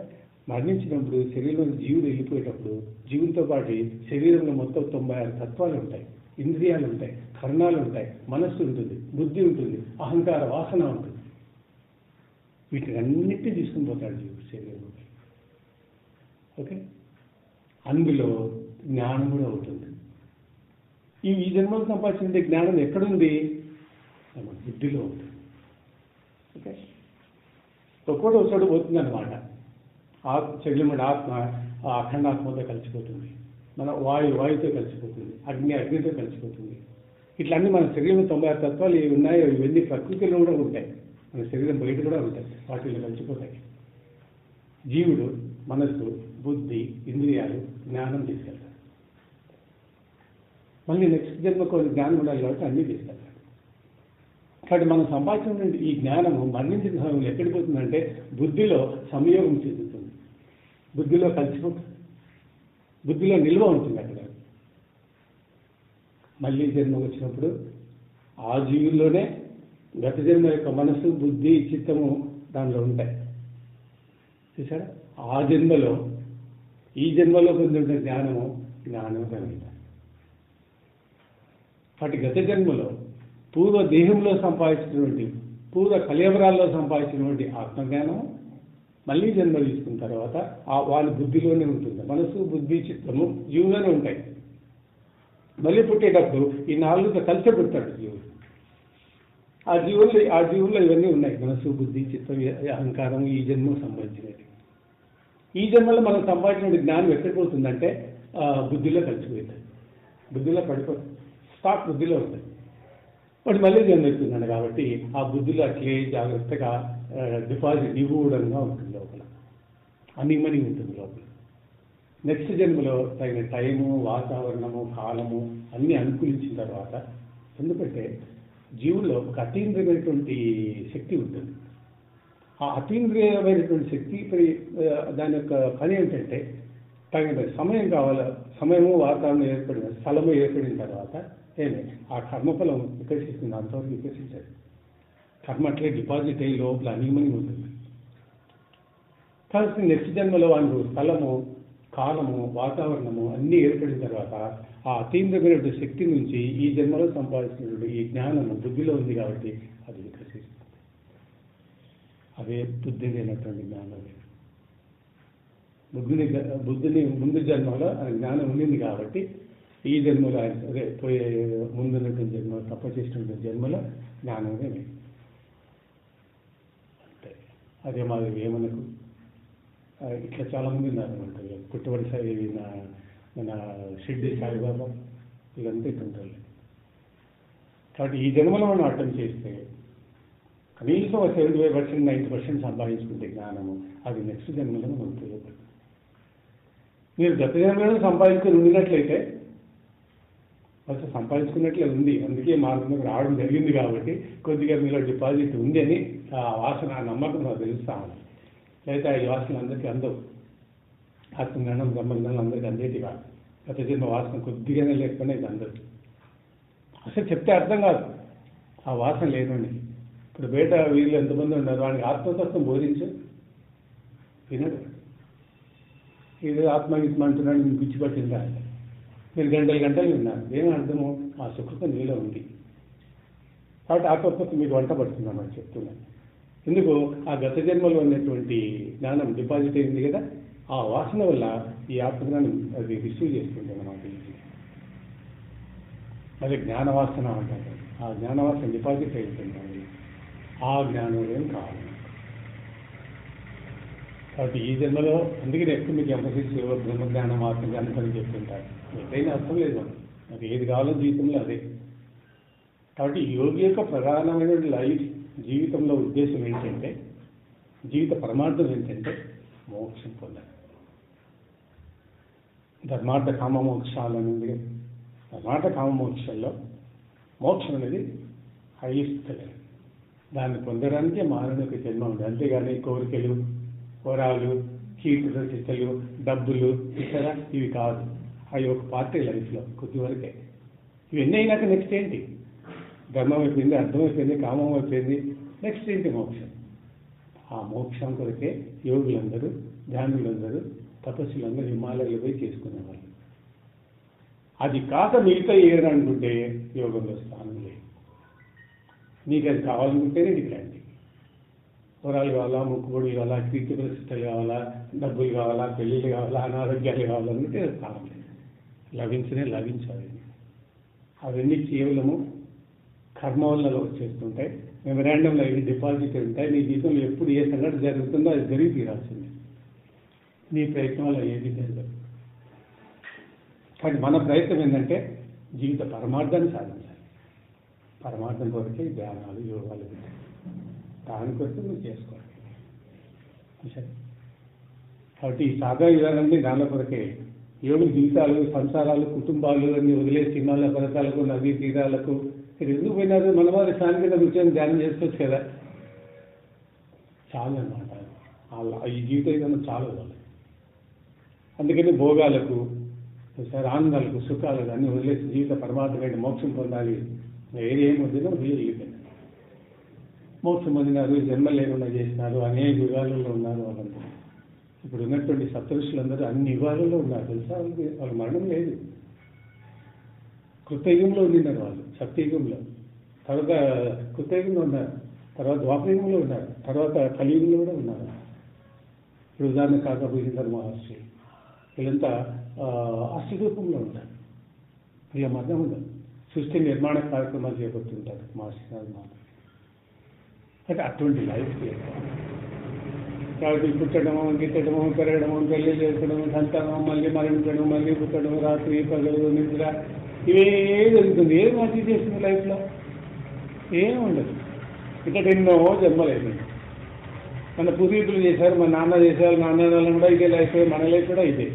మరణించినప్పుడు శరీరంలో జీవుడు వెళ్ళిపోయేటప్పుడు జీవుడితో పాటు శరీరంలో మొత్తం 96 తత్వాలు ఉంటాయి, ఇంద్రియాలు ఉంటాయి, కర్ణాలు ఉంటాయి, మనస్సు ఉంటుంది, బుద్ధి ఉంటుంది, అహంకార వాసన ఉంటుంది. వీటిని అన్నిటినీ తీసుకుని పోతాడు జీవుడు శరీరంలో. ఓకే, అందులో జ్ఞానం కూడా అవుతుంది. ఈ జన్మలో సంపాదించిన జ్ఞానం ఎక్కడుంది? మన బుద్ధిలో ఉంటుంది. ఓకే, ఒక్కోటి ఒకటి పోతుంది అన్నమాట. శరీరం ఆత్మ అఖండాత్మతో కలిసిపోతుంది, మన వాయుతో కలిసిపోతుంది, అగ్నితో కలిసిపోతుంది. ఇట్లన్నీ మన శరీరంలో 96 తత్వాలు ఏవి ఉన్నాయో ఇవన్నీ ప్రకృతిలో కూడా ఉంటాయి, మన శరీరం బయట కూడా ఉంటాయి, వాటిలో కలిసిపోతాయి. జీవుడు మనస్సు, బుద్ధి, ఇంద్రియాలు, జ్ఞానం తీసుకెళ్తాడు. మళ్ళీ నెక్స్ట్ జన్మకు జ్ఞానం ఉండాలి కాబట్టి అన్నీ తీసుకెళ్తాడు. కాబట్టి మనం సంపాదించిన ఈ జ్ఞానము మరణించిన సమయంలో ఎక్కడికి పోతుందంటే బుద్ధిలో సంయోగం చెందుతుంది, బుద్ధిలో కలిసిపోతుంది, బుద్ధిలో నిల్వ ఉంటుంది. అక్కడ మళ్ళీ జన్మ వచ్చినప్పుడు ఆ జీవుల్లోనే గత జన్మ యొక్క మనసు, బుద్ధి, చిత్తము దానిలో ఉంటాయి. చూసారా, ఆ జన్మలో ఈ జన్మలో పొందిన జ్ఞానము కలిగింది. కాబట్టి గత జన్మలో పూర్వ దేహంలో సంపాదించినటువంటి, పూర్వ కళేవరాల్లో సంపాదించినటువంటి ఆత్మజ్ఞానం మళ్ళీ జన్మ తీసుకున్న తర్వాత వాళ్ళ బుద్ధిలోనే ఉంటుంది. మనసు, బుద్ధి, చిత్తము జీవులోనే ఉంటాయి. మళ్ళీ పుట్టేటప్పుడు ఈ 4తో కలిసి పుడతాడు జీవుడు. ఆ జీవుల్లో ఇవన్నీ ఉన్నాయి, మనసు, బుద్ధి, చిత్తం, అహంకారం ఈ జన్మకు సంబంధించినవి. ఈ జన్మలో మనం సంపాదించిన జ్ఞానం ఎక్కడికి పోతుందంటే బుద్ధిలో కలిసిపోతుంది, బుద్ధిలో పడిపోతుంది, స్టాక్ బుద్ధిలో ఉంటుంది. వాడు మళ్ళీ జన్మిస్తున్నాడు కాబట్టి ఆ బుద్ధిలో అట్లే జాగ్రత్తగా డిపాజిట్ నిగూఢంగా ఉంటుంది, లోపల అనిమని ఉంటుంది లోపల. నెక్స్ట్ జన్మలో తగిన టైము, వాతావరణము, కాలము అన్నీ అనుకూలించిన తర్వాత, ఎందుకంటే జీవుల్లో ఒక అతీంద్రియమైనటువంటి శక్తి ఉంటుంది. ఆ అతీంద్రియమైనటువంటి శక్తి దాని యొక్క పని ఏంటంటే తగిన సమయం కావాలి, సమయము, వాతావరణం ఏర్పడిన, స్థలము ఏర్పడిన తర్వాత ఆ కర్మఫలం వికసిస్తుంది, అంతవరకు వికసించదు. కర్మ అట్లే డిపాజిట్ అయ్యి లోపల అనిమని ఉంటుంది. కాబట్టి నెక్స్ట్ జన్మలో వాళ్ళు స్థలము, కాలము, వాతావరణము అన్నీ ఏర్పడిన తర్వాత ఆ అతీంద్రమైన శక్తి నుంచి ఈ జన్మలో సంపాదించినటువంటి ఈ జ్ఞానము బుద్ధిలో ఉంది కాబట్టి అది వికసిస్తుంది. అదే బుద్ధి అయినటువంటి జ్ఞానం. బుద్ధిని ముందు జన్మలో ఆ జ్ఞానం ఉండింది కాబట్టి ఈ జన్మలో అదే పోయే ముందున్నటువంటి జన్మలో తప్ప చేసినటువంటి జన్మలో జ్ఞానమే అంతే. అదే మాది వేమనకు ఇట్లా చాలామంది ఉన్నారు అనమాట. పుట్టుబడి సాయి మన షిర్డీ సాయిబాబా ఇదంతా ఇటుంటారు. కాబట్టి ఈ జన్మలో మనం అర్థం చేస్తే కనీసం 75%, 90% సంపాదించుకుంటే జ్ఞానము, అది నెక్స్ట్ జన్మలో మనం ఉపయోగపడుతుంది. మీరు గత జన్మలో సంపాదించుకుని ఉండినట్లయితే అసలు సంపాదించుకున్నట్లే ఉంది, అందుకే మార్గంలో రావడం జరిగింది కాబట్టి కొద్దిగా మీలో డిపాజిట్ ఉంది అని ఆ వాసన, ఆ నమ్మకం నాకు తెలుస్తా ఉంది. లేదా ఈ వాసన అందరికీ అందవు. ఆత్మజ్ఞానం, బ్రహ్మజ్ఞానం అందరికీ అందేది కాదు. గత జన్మ వాసన కొద్దిగానే లేకపోయినా ఇది అందదు. అసలు చెప్తే అర్థం కాదు ఆ వాసన లేదండి. ఇప్పుడు బయట వీళ్ళు ఎంతమంది ఉన్నారు, వాడికి ఆత్మతత్వం బోధించు వినడు. ఇది ఆత్మగీతం అంటున్నాడు, మీకు పిచ్చి పట్టిందా? మీరు గంటలు విన్నారు, ఏమీ అర్థము? ఆ సుకృతం నీలో ఉంది కాబట్టి ఆత్మతత్వం మీకు వంట పడుతుందన్నమాట చెప్తున్నాను. ఎందుకు? ఆ గత జన్మలో ఉన్నటువంటి జ్ఞానం డిపాజిట్ అయింది కదా, ఆ వాసన వల్ల ఈ ఆత్మజ్ఞానం అది రిసీవ్ చేస్తుంది అన్నమాట. అది జ్ఞానవాసన అంటారు. ఆ జ్ఞానవాసన డిపాజిట్ అయిపోయింది. ఆ జ్ఞానం ఏం కావాలి కాబట్టి ఈ జన్మలో, అందుకే ఎక్కువ మీకు ఎంఫసిస్ బ్రహ్మజ్ఞానం, ఆత్మజ్ఞానం అని చెప్తుంటారు. ఏదైనా అర్థం లేదు, నాకు ఏది కావాలో జీవితంలో అదే. కాబట్టి యోగి యొక్క ప్రధానమైన లైఫ్ జీవితంలో ఉద్దేశం ఏంటంటే, జీవిత పరమార్థం ఏంటంటే మోక్షం పొందాలి. ధర్మార్థ కామ మోక్షాలు అనేది, ధర్మార్థ కామ మోక్షంలో మోక్షం అనేది హైయెస్ట్. దాన్ని పొందడానికే మానవునికి జన్మ ఉంది. అంతేగాని కోరికలు, వరాలు, కీర్తులు, చిత్తలు, డబ్బులు ఇతర ఇవి కాదు. అవి ఒక పార్టీ లైఫ్లో కొద్ది వరకే. ఇవన్నీ అయినాక నెక్స్ట్ ఏంటి? ధర్మం అయిపోయింది, అర్థమైపోయింది, కామం అయిపోయింది, నెక్స్ట్ ఏంటి? మోక్షం. ఆ మోక్షం కొరకే యోగులందరూ, ధ్యానులందరూ, తపస్సులందరూ హిమాలయాలు పోయి చేసుకునేవాళ్ళు. అది కాక మిగతా ఏదనుకుంటే యోగంలో స్థానం లేదు. నీకు అది కావాలనుకుంటేనే నీకు రండి. వరాలు కావాలా, మొక్కుబడులు కావాలా, కీర్తి ప్రతిష్టలు కావాలా, డబ్బులు కావాలా, పెళ్ళిళ్ళు కావాలా, అనారోగ్యాలు కావాలనుకుంటే స్థానం లేదు. లభించాలి. అవన్నీ కేవలము కర్మ వల్ల వచ్చేస్తుంటాయి. మెమరాండంలో ఇవి డిపాజిట్ ఉంటాయి. నీ జీవితంలో ఎప్పుడు ఏ సంఘటన జరుగుతుందో అది జరిగి తీరాల్సింది. నీ ప్రయత్నం వల్ల ఏది జరగదు. కానీ మన ప్రయత్నం ఏంటంటే జీవిత పరమార్థాన్ని సాధించాలి. పరమార్థం కొరకే ధ్యానాలు, యోగాలు, దానికొరకు నువ్వు చేసుకోవాలి. సరే, కాబట్టి ఈ సాధన విధానాన్ని దానిలో కొరకే. యోగుల జీవితాలు, సంసారాలు, కుటుంబాలు అన్ని వదిలేసి సినిమాల పథకాలకు, నదీ తీరాలకు మీరు ఎందుకు పోయినారు? మన వారి శాంతిగా కూర్చొని ధ్యానం చేసుకోవచ్చు కదా. చాలు అన్నమాట. ఈ జీవిత విధానం చాలు వాళ్ళు. అందుకని భోగాలకు, ఆనందాలకు, సుఖాలకు అన్ని వదిలేసి జీవిత పరమార్థమైన మోక్షం పొందాలి. ఏం వదిలినా వెళ్ళిపోయింది. మోక్షం పొందినారు, జన్మ లేకుండా చేసినారు, అనేక యుగాలలో ఉన్నారు వాళ్ళంతా. ఇప్పుడు ఉన్నటువంటి సప్తఋషులందరూ అన్ని యుగాలలో ఉన్నారు తెలుసా. వాళ్ళ మరణం లేదు. కృతయుగంలో ఉండినారు వాళ్ళు, సత్యయుగంలో. తర్వాత కృతయుగంలో ఉన్నారు, తర్వాత ద్వాపరయుగంలో ఉన్నారు, తర్వాత కలియుగంలో కూడా ఉన్నారు. ఇప్పుడు ఉదాహరణ కాకపోయిందరు మహర్షి, వీళ్ళంతా అష్టరూపంలో ఉంటారు. వీళ్ళ మరణం ఉండదు. సృష్టి నిర్మాణ కార్యక్రమాలు చేపడుతుంటారు మహర్షి గారు. అంటే అటువంటి లైఫ్ కాబట్టి పుట్టడము, గిట్టడము, పెరగడము, పెళ్లి చేసుకోవడము, సంతానం, మళ్ళీ మరణించడం, మళ్ళీ పుట్టడం, రాత్రి పగలు, నిద్ర, ఇవే జరుగుతుంది. ఏం మంచి చేస్తుంది లైఫ్లో? ఏం ఉండదు. ఇక్కడ ఎన్నో జన్మలు అయిపోయింది. మన పూర్వీకులు చేశారు, మన నాన్న చేశారు, నాన్న కూడా ఇదే లైఫ్, మన లైఫ్ కూడా ఇదే.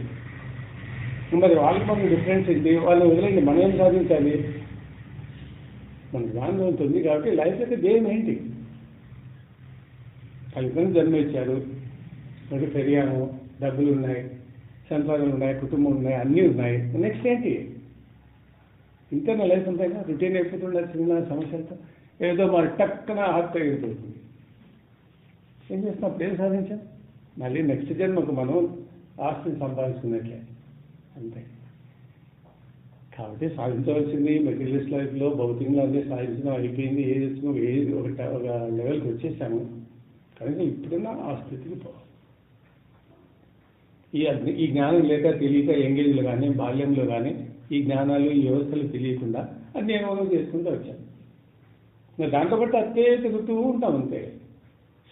మరి వాళ్ళకి మనకి డిఫరెన్స్ ఏంటి? వాళ్ళని వదిలేండి, మనం ఏం సాధించాలి? మన జ్ఞానం ఉంటుంది కాబట్టి లైఫ్ అయితే దేయం ఏంటి? తల్లిదండ్రులు జన్మ ఇచ్చారు, మనకి పెరిగాము, డబ్బులు ఉన్నాయి, సంతానం ఉన్నాయి, కుటుంబం ఉన్నాయి, అన్నీ ఉన్నాయి. నెక్స్ట్ ఏంటి? ఇంతేనా లైఫ్ అంతేనా? రొటీన్ అయిపోతుండే చిన్న సమస్యలతో ఏదో మరి టక్కున ఆర్ట్ అయిపోతుంది. ఏం చేసినప్పుడు ఏం సాధించాం? మళ్ళీ నెక్స్ట్ జన్మకు మనం ఆస్తిని సంపాదించుకున్నట్లే అంతే. కాబట్టి సాధించవలసింది మెటీరియలిస్ట్ లైఫ్లో, భౌతికంలో అదే సాధించడం అయిపోయింది. ఏది వచ్చినా ఏది ఒక లెవెల్కి వచ్చేసాము. కనుక ఇప్పుడున్న ఆ స్థితికి పోవాలి. ఈ జ్ఞానం లేక తెలియక ఎంగేజ్లో కానీ, బాల్యంలో కానీ ఈ జ్ఞానాలు, ఈ వ్యవస్థలు తెలియకుండా అన్ని ఏమో చేసుకుంటూ వచ్చాం. దాంతో బట్టి అత్తే తిరుగుతూ ఉంటాం అంతే.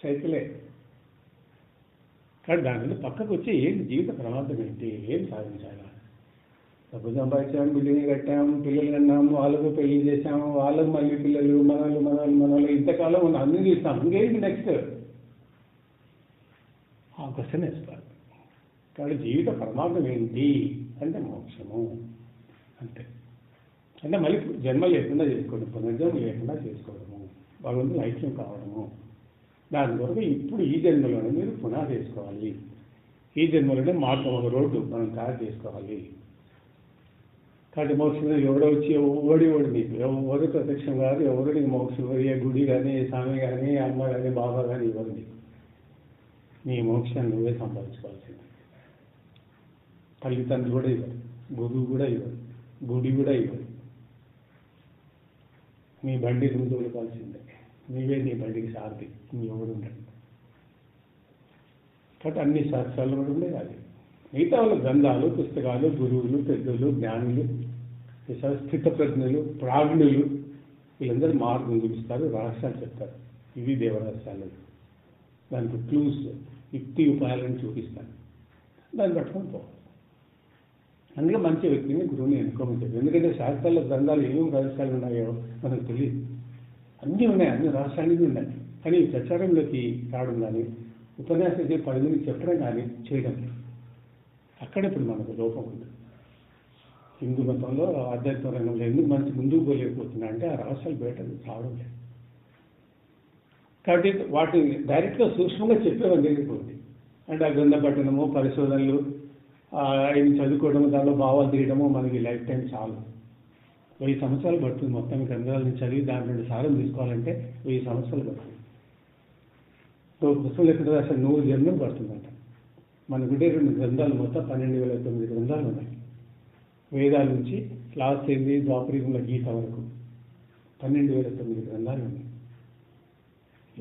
సైకిలే. కానీ దాని పక్కకు వచ్చి ఏంటి జీవిత ప్రమాదం ఏంటి, ఏం సాధించాలా? డబ్బు సంపాదించాము, బిల్డింగ్ కట్టాము, పిల్లలు కన్నాము, వాళ్ళకు పెళ్లి చేసాము, వాళ్ళకు మళ్ళీ పిల్లలు, మనలు ఇంతకాలం మనం అన్ని చూస్తాం. ఇంకేంటి నెక్స్ట్? ఆ క్వశ్చన్ వేస్తారు. కాబట్టి జీవిత ప్రమాదం ఏంటి అంటే మోక్షము అంతే. అంటే మళ్ళీ జన్మ లేకుండా చేసుకోవడం, పునర్జన్మ లేకుండా చేసుకోవడము, భగవంతుని ఐక్యం కావడము. దాని కొరకు ఇప్పుడు ఈ జన్మలోనే మీరు పునః చేసుకోవాలి. ఈ జన్మలోనే మార్గం, ఒక రోడ్డు మనం తయారు చేసుకోవాలి. కాబట్టి మోక్షం ఎవడో వచ్చి ఓడి నీకు ఎవరు ప్రత్యక్షం కాదు, ఎవరు నీకు మోక్షం, ఏ గుడి కానీ, ఏ స్వామి కానీ, అమ్మ కానీ, బాబా కానీ ఇవ్వరు నీకు. నీ మోక్షాన్ని నువ్వే సంపాదించుకోవాల్సింది. తల్లిదండ్రులు కూడా ఇవ్వరు, గురువు కూడా ఇవ్వరు, గుడి కూడా ఇవ్వరు. నీ బండి నువ్వు తోలుకోవాల్సిందే. నీవే నీ బండికి సారథి, నీ ఎవరు ఉండడు. కాబట్టి అన్ని శాస్త్రాలు కూడా ఉండే అది. మిగతా వాళ్ళ గ్రంథాలు, పుస్తకాలు, గురువులు, పెద్దలు, జ్ఞానులు, స్థితప్రజ్ఞులు, ప్రాజ్ఞులు వీళ్ళందరూ మార్గం చూపిస్తారు, రహస్యాలు చెప్తారు. ఇవి దేవరహస్యాలు. దానికి క్లూస్, యుక్తి ఉపాయాలను చూపిస్తాను. దాన్ని పట్టుకొని పోవాలి. అందుకే మంచి వ్యక్తిని, గురువుని ఎన్నుకోమని చెప్పి. ఎందుకంటే శాస్త్రాల గ్రంథాలు ఏమేమి రహస్యాలు ఉన్నాయో మనకు తెలియదు. అన్నీ ఉన్నాయి, అన్ని రహస్యాలు ఉన్నాయి. కానీ ప్రచారంలోకి రావడం కానీ, ఉపన్యాసం 10 మందికి చెప్పడం కానీ చేయడం, అక్కడ ఇప్పుడు మనకు లోపం ఉంది. హిందూ మతంలో ఆధ్యాత్మిక రంగంలో ఎందుకు మంచి ముందుకు పోలేకపోతున్నా అంటే ఆ రహస్యాలు బయట రావడం లేదు. కాబట్టి వాటిని డైరెక్ట్గా సూక్ష్మంగా చెప్పేవాళ్ళు లేకపోతుంది. అంటే ఆ గ్రంథ పఠనము, పరిశోధనలు, ఇవి చదువుకోవడము, దానిలో భావాలు తీయడము మనకి లైఫ్ టైం చాలు. 1000 సంవత్సరాలు పడుతుంది మొత్తం గ్రంథాలను చదివి దాని నుండి సారం తీసుకోవాలంటే 1000 సంవత్సరాలు పడుతుంది. పుస్తకం ఎక్కడ అసలు 100 జన్మలు పడుతుందంట. మనకుంటే 2 గ్రంథాలు, మొత్తం 12,009 గ్రంథాలు ఉన్నాయి. వేదాల నుంచి లాస్ట్ ఏంది ద్వాపరయుగంలో గీత వరకు 12,009 గ్రంథాలు ఉన్నాయి.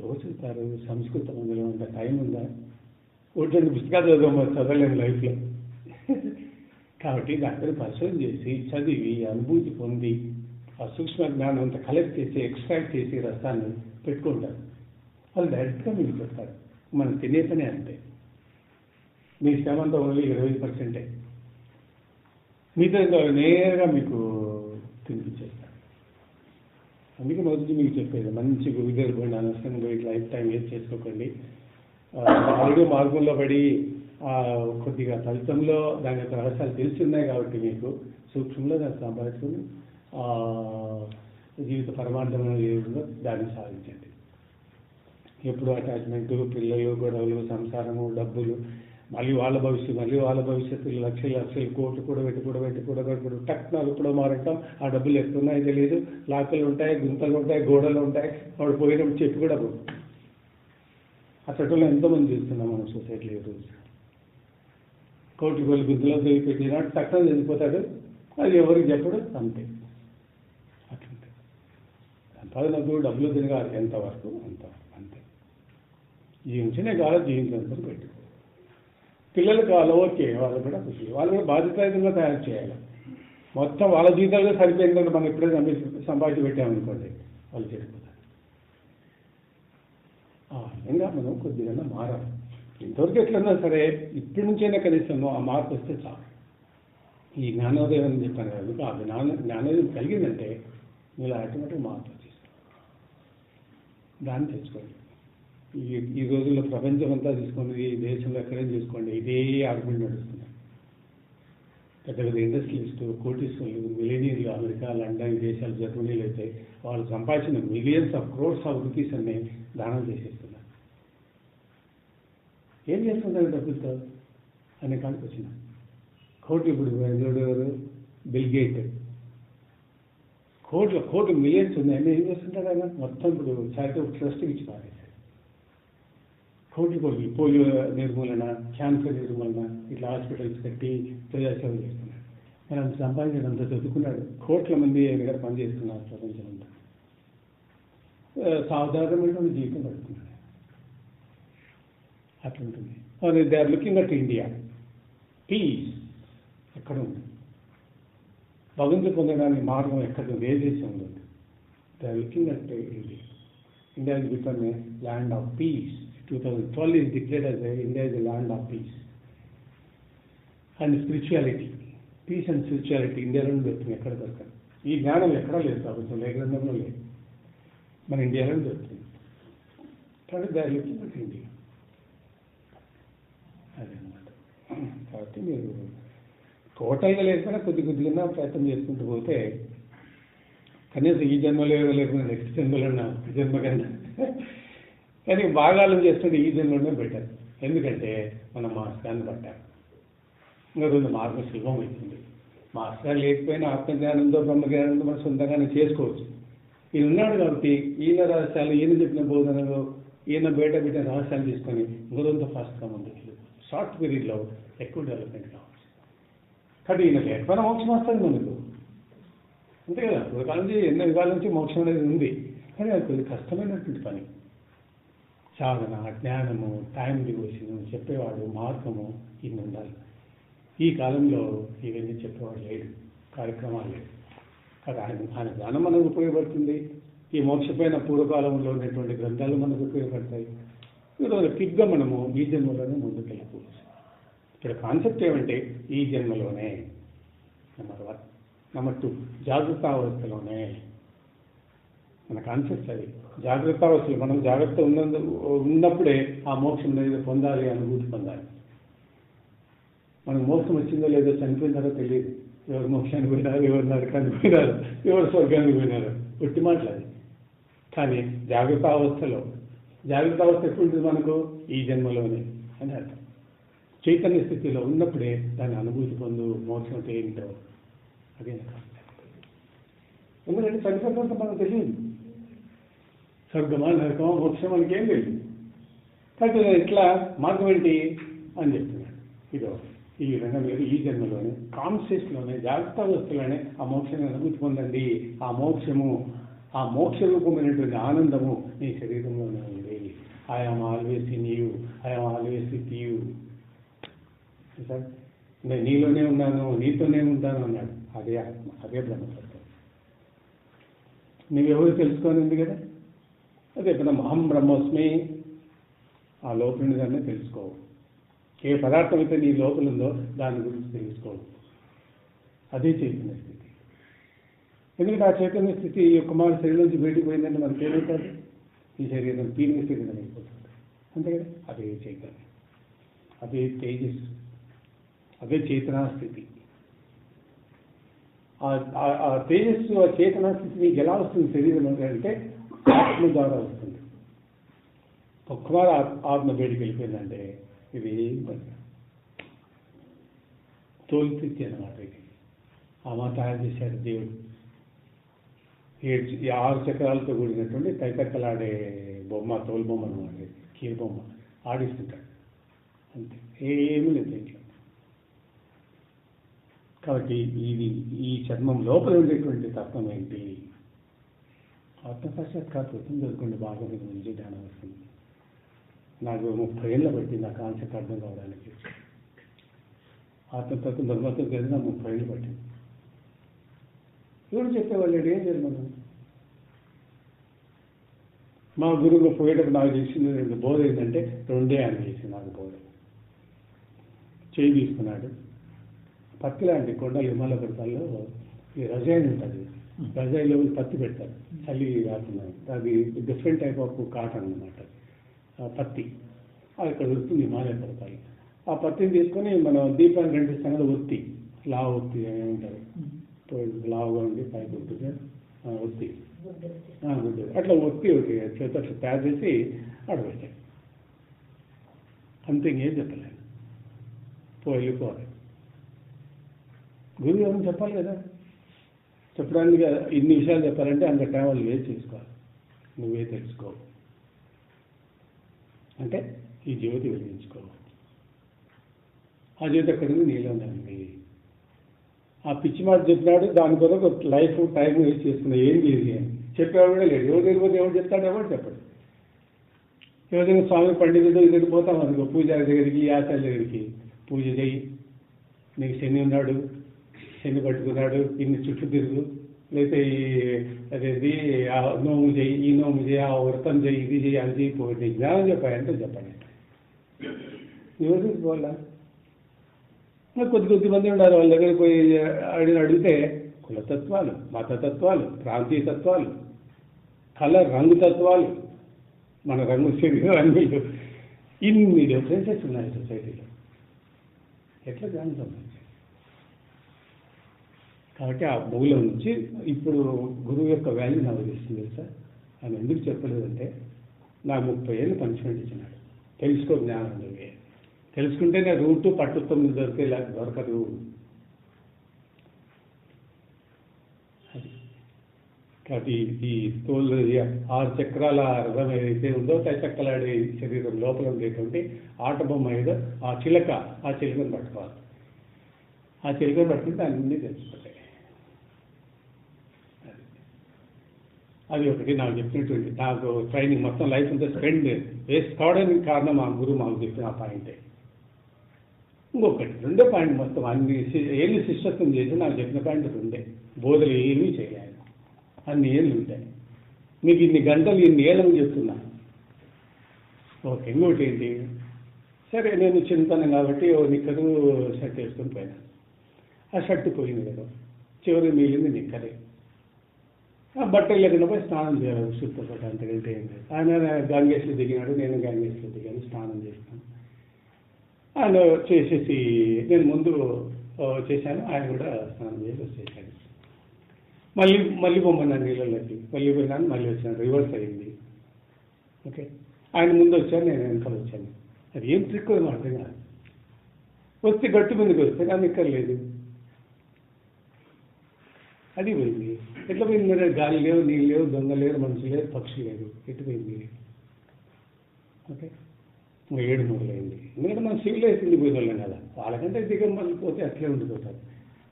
ఎవరు చదువుతారు? సంస్కృతం అందులో అంత టైం ఉందా? 1-2 పుస్తకాలు చదవలేము లైఫ్లో. కాబట్టి దాన్ని పరిశోధన చేసి, చదివి, అనుభూతి పొంది, ఆ సూక్ష్మ జ్ఞానం అంతా కలెక్ట్ చేసి, ఎక్స్ట్రాక్ట్ చేసి రసాన్ని పెట్టుకుంటారు. వాళ్ళు డైరెక్ట్గా మీకు చెప్తారు. మనం తినే పనే అంతే. మీ శ్రమంతా ఓన్లీ 20%. మిగతా నేరుగా మీకు తినిపించేస్తారు. అందుకే మొదటి మీకు చెప్పేది, మంచి గురి దగ్గర పోయిన అనవసరంగా పోయి లైఫ్ టైం వేస్ట్ చేసుకోకండి. ఆల్రెడీ మార్గంలో పడి కొద్దిగా ఫలితంలో దాని యొక్క రహస్యాలు తెలిసి ఉన్నాయి కాబట్టి మీకు సూక్ష్మంలో దాన్ని సంపాదించుకుని జీవిత పరమార్థం ఏదో దాన్ని సాధించండి. ఎప్పుడు అటాచ్మెంటు, పిల్లలు, గొడవలు, సంసారము, డబ్బులు, మళ్ళీ వాళ్ళ భవిష్యత్తు లక్షలు కోట్లు కూడబెట్టి టక్నాలు ఇప్పుడు మారంటాం. ఆ డబ్బులు ఎట్లున్నాయో తెలియదు. లాకలు ఉంటాయి, గుంతలు ఉంటాయి, గోడలు ఉంటాయి. వాడు పోయినప్పుడు చెప్పి కూడా పోదు. ఆ చట్టంలో ఎంతోమంది చూస్తున్నాం మనం సొసైటీలో ఈరోజు. కోటి కోళ్ళు గుంతలో తిరిగి పెట్టినా టక్నం చనిపోతాడు, అది ఎవరికి చెప్పడు, అంతే. అట్లుంటే సంపాదనకు డబ్బులు తిరగాలి, ఎంతవరకు అంతే. జీవించనే కాదు, జీవించినంత పెట్టుకో. పిల్లలు కావాలి, ఓకే, వాళ్ళు కూడా ఖుషి, వాళ్ళు కూడా బాధ్యతాయుతంగా తయారు చేయాలి. మొత్తం వాళ్ళ జీవితాలుగా సరిపోయిందంటే మనం ఇప్పుడే సంపాదించి పెట్టామనుకోండి, వాళ్ళు చెడిపోతారు. ఆ విధంగా మనం కొద్దిగా మారాలి. ఇంతవరకు ఎట్లన్నా సరే ఇప్పటి నుంచైనా కనీసం ఆ మార్పు వస్తే చాలు. ఈ జ్ఞానోదయం అని చెప్పాను కదా, ఆ జ్ఞానోదయం కలిగిందంటే మీరు ఆటోమేటిక్ మార్పు వచ్చేస్తుంది. దాన్ని తెచ్చుకోండి. ఈ రోజుల్లో ప్రపంచం అంతా తీసుకోండి, ఈ దేశంలో ఎక్కడైనా చూసుకోండి, ఇదే ఆర్గ్యుమెంట్ నడుస్తుంది. పెద్ద పెద్ద ఇండస్ట్రియలిస్టు, కోటీశ్వరులు, మిలియనీర్లు, అమెరికా, లండన్, ఈ దేశాలు, జర్మనీలు అయితే వాళ్ళు సంపాదించిన millions of crores of rupees అన్ని దానం చేసేస్తున్నారు. ఏం చేస్తుంటారు డబ్బులతో అనే కాడికి వచ్చిన కోట్లు. ఇప్పుడు ఎవరు? బిల్ గేట్ కోట్లు మిలియన్స్ ఉన్నాయని ఏం చేస్తుంటారు ఆయన? మొత్తం ఇప్పుడు చారిటబుల్ ట్రస్ట్కి ఇచ్చి పారేశారు. కోట్లు పోలియో నిర్మూలన, క్యాన్సర్ నిర్మూలన, ఇట్లా హాస్పిటల్స్ కట్టి ప్రజాసేవ చేస్తున్నారు. మరి అంత సంపాదించినంత చదువుకున్నాడు, కోట్ల మంది ఆయన దగ్గర పనిచేస్తున్నారు ప్రపంచం అంతా. సాధారణమైన జీవితం గడుపుతున్నాడు. అట్లుంటుంది. They are looking at India. Peace ఎక్కడ ఉంది? భగవంతుడు పొందడానికి మార్గం ఎక్కడ ఉంది? ఏ దేశంలో ఉంది? They are looking at India. India has become a land of peace. It 2012 is declared as India is a land of peace and spirituality. Peace and spirituality ఇండియాలోనే దొరుకుతుంది, ఎక్కడ దొరకదు. ఈ జ్ఞానం ఎక్కడా లేదు, ప్రపంచంలో ఏ గ్రంథంలో లేదు, మన ఇండియాలోనే దొరుకుతుంది. కాబట్టి దాని లుకింగ్ ఇండియా అదే అన్నమాట. కాబట్టి మీరు టోటల్గా లేకపోయినా కొద్ది కొద్దిగా ప్రయత్నం చేసుకుంటూ పోతే కనీసం ఈ జన్మలో లేకుండా నెక్స్ట్ జన్మలో జన్మ కన్నా కానీ భాగాలు చేస్తుంటే ఈ జన్మలోనే బెటర్. ఎందుకంటే మనం మాస్టర్ని పట్టాం, ఇంకా రెండు మార్గం సులభం అవుతుంది. మాస్టర్ లేకపోయినా ఆత్మజ్ఞానంతో బ్రహ్మజ్ఞానంతో మనం సొంతంగానే చేసుకోవచ్చు. ఈయన ఉన్నాడు కాబట్టి ఈయన రహస్యాలు, ఈయన చెప్పిన బోధనలు, ఈయన బయట పెట్టిన రహస్యాలు తీసుకొని ఇంకొంత ఫాస్ట్గా ముందుకు షార్ట్ పీరియడ్లో ఎక్కువ డెవలప్మెంట్ కావచ్చు. కాబట్టి ఈయన లేకపోయినా మోక్షం వస్తుంది మనకు, అంతే కదా. పూర్వకాల నుంచి ఎన్నో యుగాల నుంచి మోక్షం అనేది ఉంది, కానీ అది కొద్దిగా కష్టమైనటువంటి పని. సాధన, జ్ఞానము, టైం డివోషన్, చెప్పేవాడు, మార్గము ఇన్ని ఉండాలి. ఈ కాలంలో ఇవన్నీ చెప్పేవాడు లేడు, కార్యక్రమాలు లేవు కదా. ఆయన జ్ఞానం మనకు ఉపయోగపడుతుంది. ఈ మోక్షపైన పూర్వకాలంలో ఉన్నటువంటి గ్రంథాలు మనకు ఉపయోగపడతాయి. ఈరోజు క్విక్గా మనము ఈ జన్మలోనే ముందుకు వెళ్ళిపోవచ్చు. ఇక్కడ కాన్సెప్ట్ ఏమంటే ఈ జన్మలోనే, నెంబర్ 1. నెంబర్ 2, జాగృతావస్థలోనే మన కాన్సెప్ట్ అది. జాగ్రత్తావస్థలు మనం జాగ్రత్త ఉన్నప్పుడే ఆ మోక్షం అనేది పొందాలి, అనుభూతి పొందాలి. మనకు మోక్షం వచ్చిందో లేదో చనిపోయినారో తెలియదు. ఎవరు మోక్షానికి పోయినారు, ఎవరు నరకానికి పోయినారు, ఎవరు స్వర్గానికి పోయినారు, ఒట్టి మాట్లాడి. కానీ జాగ్రత్తావస్థ ఎప్పుడు ఉంటుంది మనకు? ఈ జన్మలోనే అని అర్థం. చైతన్య స్థితిలో ఉన్నప్పుడే దాన్ని అనుభూతి పొందు, మోక్షం అంటే ఏంటో అదే కాన్సెప్ట్. ఎందుకంటే చనిపోయినంత మనకు తెలియదు, స్వర్గమా నరకమా మోక్షం మనకి ఏం తెలియదు. కాబట్టి ఇట్లా మార్గం ఏంటి అని చెప్తున్నాడు. ఇదో ఈ విధంగా మీరు ఈ జన్మలోనే కాన్షియస్లోనే జాగ్రత్తావస్థలోనే ఆ మోక్షాన్ని అనుభూతి పొందండి. ఆ మోక్ష రూపమైనటువంటి ఆనందము నీ శరీరంలోనే ఉంది. I am always in you, I am always with you. Sir నేను నీలోనే ఉన్నాను, నీతోనే ఉంటాను అన్నాడు. అదే ఆత్మ, అదే బ్రహ్మసత్యం. నువ్వెవరు తెలుసుకోనింది కదా, అదే మనం అహం బ్రహ్మస్మి, ఆ లోపల దాన్ని తెలుసుకోవు. ఏ పదార్థం అయితే నీ లోపల ఉందో దాని గురించి తెలుసుకోవు. అదే చైతన్య స్థితి. ఎందుకంటే ఆ చైతన్య స్థితి కుమారు శరీరం నుంచి బయటకు పోయిందంటే మనకి ఏమవుతుంది? ఈ శరీరం పీనిక శరీరం అయిపోతుంది, అంతే కదా. అదే చైతన్యం, అదే తేజస్సు, అదే చేతనా స్థితి. ఆ తేజస్సు, ఆ చేతనా స్థితి నీకు ఎలా వస్తుంది శరీరం అంటే ఆత్మ ద్వారా వస్తుంది. ఒక్కవారు ఆత్మ బయటికి వెళ్ళిపోయిందంటే ఇది తోలుతిత్తి అన్నమాట. ఇది అమ్మ తయారు చేశాడు దేవుడు. 6 చక్రాలతో కూడినటువంటి తైతక్కలాడే బొమ్మ, తోలు బొమ్మ అనమాట, కీర బొమ్మ ఆడిస్తుంటాడు, అంతే, ఏమీ లేదు ఇంట్లో. కాబట్టి ఈ చర్మం లోపల ఉండేటువంటి తత్వం ఏంటి? ఆత్మసాక్షాత్కారం చదువుకోండి, బాగా మీకు మంచి జ్ఞానం వస్తుంది. నాకు 30 ఏళ్ళ పట్టింది ఆ కాన్సెప్ట్ అర్థం కావడానికి. ఆత్మతత్వం బ్రహ్మత్వం తెలిసి నాకు 30 ఏళ్ళు పట్టింది. ఎవరు చెప్పేవాళ్ళు ఏం చేయాలి మనం? మా గురువుగా పోయేటప్పుడు నాకు చేసింది బోధ ఏంటంటే 2 ఆయన చేసింది నాకు బోధ. చేయి తీసుకున్నాడు, పత్తి లాంటి కొండలు హిమాలయ పర్వతాల్లో ఈ రజాయిని ఉంటుంది, రజాయిలో పత్తి పెడతారు చలి రాకుండా. అది డిఫరెంట్ టైప్ ఆఫ్ కాటన్ అన్నమాట, పత్తి. అది ఇక్కడ దొరుకుతుంది హిమాలయ పర్వతాలు. ఆ పత్తిని తీసుకొని మనం దీపాన్ని కనిపిస్తాం కదా, ఒత్తి, లావు ఒత్తి ఏమంటారు, లావుగా ఉండి పైకి ఉంటుంది ఒత్తి, గుడ్డు, అట్లా ఒత్తి ఒకటి చేత అట్లా తయారు చేసి ఆడబెట్టాడు. అంతే, ఇంకేం చెప్పలేదు. వెళ్ళిపోవాలి. గురువు ఎవరైనా చెప్పాలి కదా, చెప్పడానికి ఇన్ని విషయాలు చెప్పాలంటే అంత టైం వాళ్ళు వేస్ట్ చేసుకోవాలి. నువ్వే తెలుసుకో అంటే ఈ జ్యోతి వెలిగించుకోవాలి. ఆ జ్యోతి ఎక్కడుంది? నీలోనే ఉంది. ఆ పిచ్చి మాట చెప్పినాడు, దాని కొరకు లైఫ్ టైం వేస్ట్ చేసుకున్నాడు. ఏం చేసి అని చెప్పేవాడు కూడా లేడు. ఎవరు తెలియదు, ఎవరు చెప్తాడు, ఎవరు చెప్పడు. ఎవరైనా స్వామి పండితుడు దగ్గరికి పోతాం అనుకో, పూజారి దగ్గరికి, ఆచార్య దగ్గరికి, పూజ చేయి, నీకు శని ఉన్నాడు, శని పట్టుకున్నాడు, ఇన్ని చుట్టూ తిరుగు, లేకపోతే అదేది నోము చేయి, ఈ నోము చేయి, ఆ వ్రతం చేయి, ఇది చేయి, అది చేయి, పోయి జ్ఞానం చెప్పాయంటే చెప్పండి. ఎవరు తీసుకోవాలా? కొద్ది మంది ఉన్నారు, వాళ్ళ దగ్గర పోయి అడిగితే కులతత్వాలు, మతతత్వాలు, ప్రాంతీయ తత్వాలు, రంగు తత్వాలు, మన రంగు శరీర రంగులు, ఇన్ని డిఫరెన్సెస్ ఉన్నాయి సొసైటీలో. ఎట్లా జ్ఞానం సంబంధించి? కాబట్టి ఆ మూలం నుంచి ఇప్పుడు గురువు యొక్క వాల్యూ నాకు తెలిసింది సార్. ఆయన ఎందుకు చెప్పలేదంటే, నాకు 30 ఏళ్ళు పనిష్మెంట్ ఇచ్చినాడు. తెలుసుకో జ్ఞానం నువ్వే, తెలుసుకుంటేనే రూటు పట్టుత్వం దొరకదు. అది కాబట్టి ఈ తోలు 6 చక్రాల రథం ఏదైతే ఉందో చక్కలాడే శరీరం లోపల ఉండేటువంటి ఆట బొమ్మ ఏదో ఆ చిలుకను పట్టుకోవాలి. ఆ చిలుకను పట్టుకుంటే అన్నీ తెలిసిపోతాయి. అది ఒకటి నాకు చెప్పినటువంటి, నాకు ట్రైనింగ్ మొత్తం లైఫ్ అంతా స్పెండ్ వేస్ట్ కావడానికి కారణం మా గురువు మాకు చెప్పిన ఆ పాయింటే. ఇంకొకటి రెండో పాయింట్, మొత్తం అన్ని ఏళ్ళు శిష్యత్వం చేసి నాకు చెప్పిన పాయింట్ రెండే. బోధలు ఏమీ చేయాలి, అన్ని ఏళ్ళు ఉంటాయి. మీకు ఇన్ని గంటలు ఇన్ని ఏళ్ళని చెప్తున్నా. ఓకే, ఇంకోటి ఏంటి, సరే నేను చిన్నతనం కాబట్టి ఓ నిక్కరు షర్ట్ వేసుకొని పోయినా. ఆ షర్ట్ పోయింది కదా, చివరి మిగిలింది నిక్కరే. బట్టలు లేకుండా పోయి స్నానం చేయాలి, శుద్ధపడ్డ అంతకంటే ఏం లేదు. ఆయన గంగేశ్లో దిగినాడు, నేను గంగేశ్లో దిగాను, స్నానం చేస్తాను. ఆయన చేసేసి నేను ముందు చేశాను, ఆయన కూడా స్నానం చేసి వచ్చేసాడు. మళ్ళీ పొమ్మన్నాను నీళ్ళలోకి, మళ్ళీ పోయినాను, మళ్ళీ వచ్చాను, రివర్స్ అయింది. ఓకే, ఆయన ముందు వచ్చాను, నేను వెనకాల వచ్చాను. అది ఏం ట్రిక్ అర్థం కాదు. వస్తే గట్టు మీదకి వస్తే నాకు ఎక్కర్లేదు, అది పోయింది. ఎట్లా పోయింది మరి? గాలి లేవు, నీళ్ళు లేవు, దొంగ లేరు, మనుషులు లేరు, పక్షులు లేరు, ఎటు పోయింది? ఓకే, 7 మొదలైంది. ఎందుకంటే మనం సివిలైజేషన్ పోయిన వాళ్ళం కదా, వాళ్ళకంటే దిగమని పోతే అట్లే ఉండిపోతారు.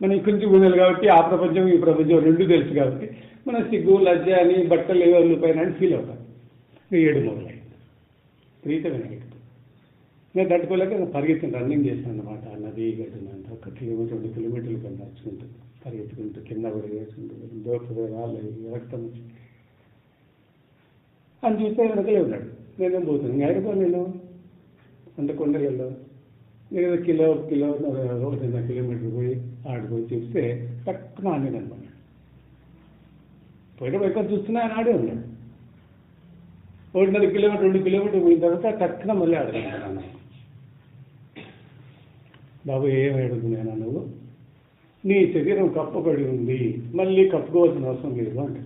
మనం ఇక్కడి నుంచి పోయినారు కాబట్టి ఆ ప్రపంచం ఈ ప్రపంచం రెండు తెలుసు కాబట్టి మనం సిగ్గు లజ్జ అని బట్టలు లేవు పైన అని ఫీల్ అవుతాం. 7 మొదలైంది, ప్రీతమైన ఎక్కిపోయింది. నేను తట్టుకోలేక పరిగెత్తుకుని రన్నింగ్ చేస్తాను అన్నమాట. నది గడ్డినంత 1 కిలోమీటర్ 2 కిలోమీటర్లు పైన నడుచుకుంటూ పరిగెత్తుకుంటూ కింద కూడా వేసుకుంటూ దోప రాళ్ళు రక్తం వచ్చి అని చూస్తే వెనకలే ఉన్నాడు. నేనేం పోతాను, ఇంకా అయిపోయి నేను అంత కొండలలో నేను కిలో 1.5 కిలోమీటర్ పోయి ఆడిపోయి చూస్తే తక్కువ ఆనే కనపడ్డాడు. పోయిన ఎక్కడ చూస్తున్నా ఆయన ఆడే ఉన్నాడు. 1.5 కిలోమీటర్ 2 కిలోమీటర్ పోయిన తర్వాత తక్కువ మళ్ళీ ఆడుతున్నాను. బాబు ఏం అడుగుతున్నాను, నువ్వు నీ శరీరం కప్పబడి ఉంది, మళ్ళీ కప్పుకోవాల్సిన అవసరం లేదు అంటే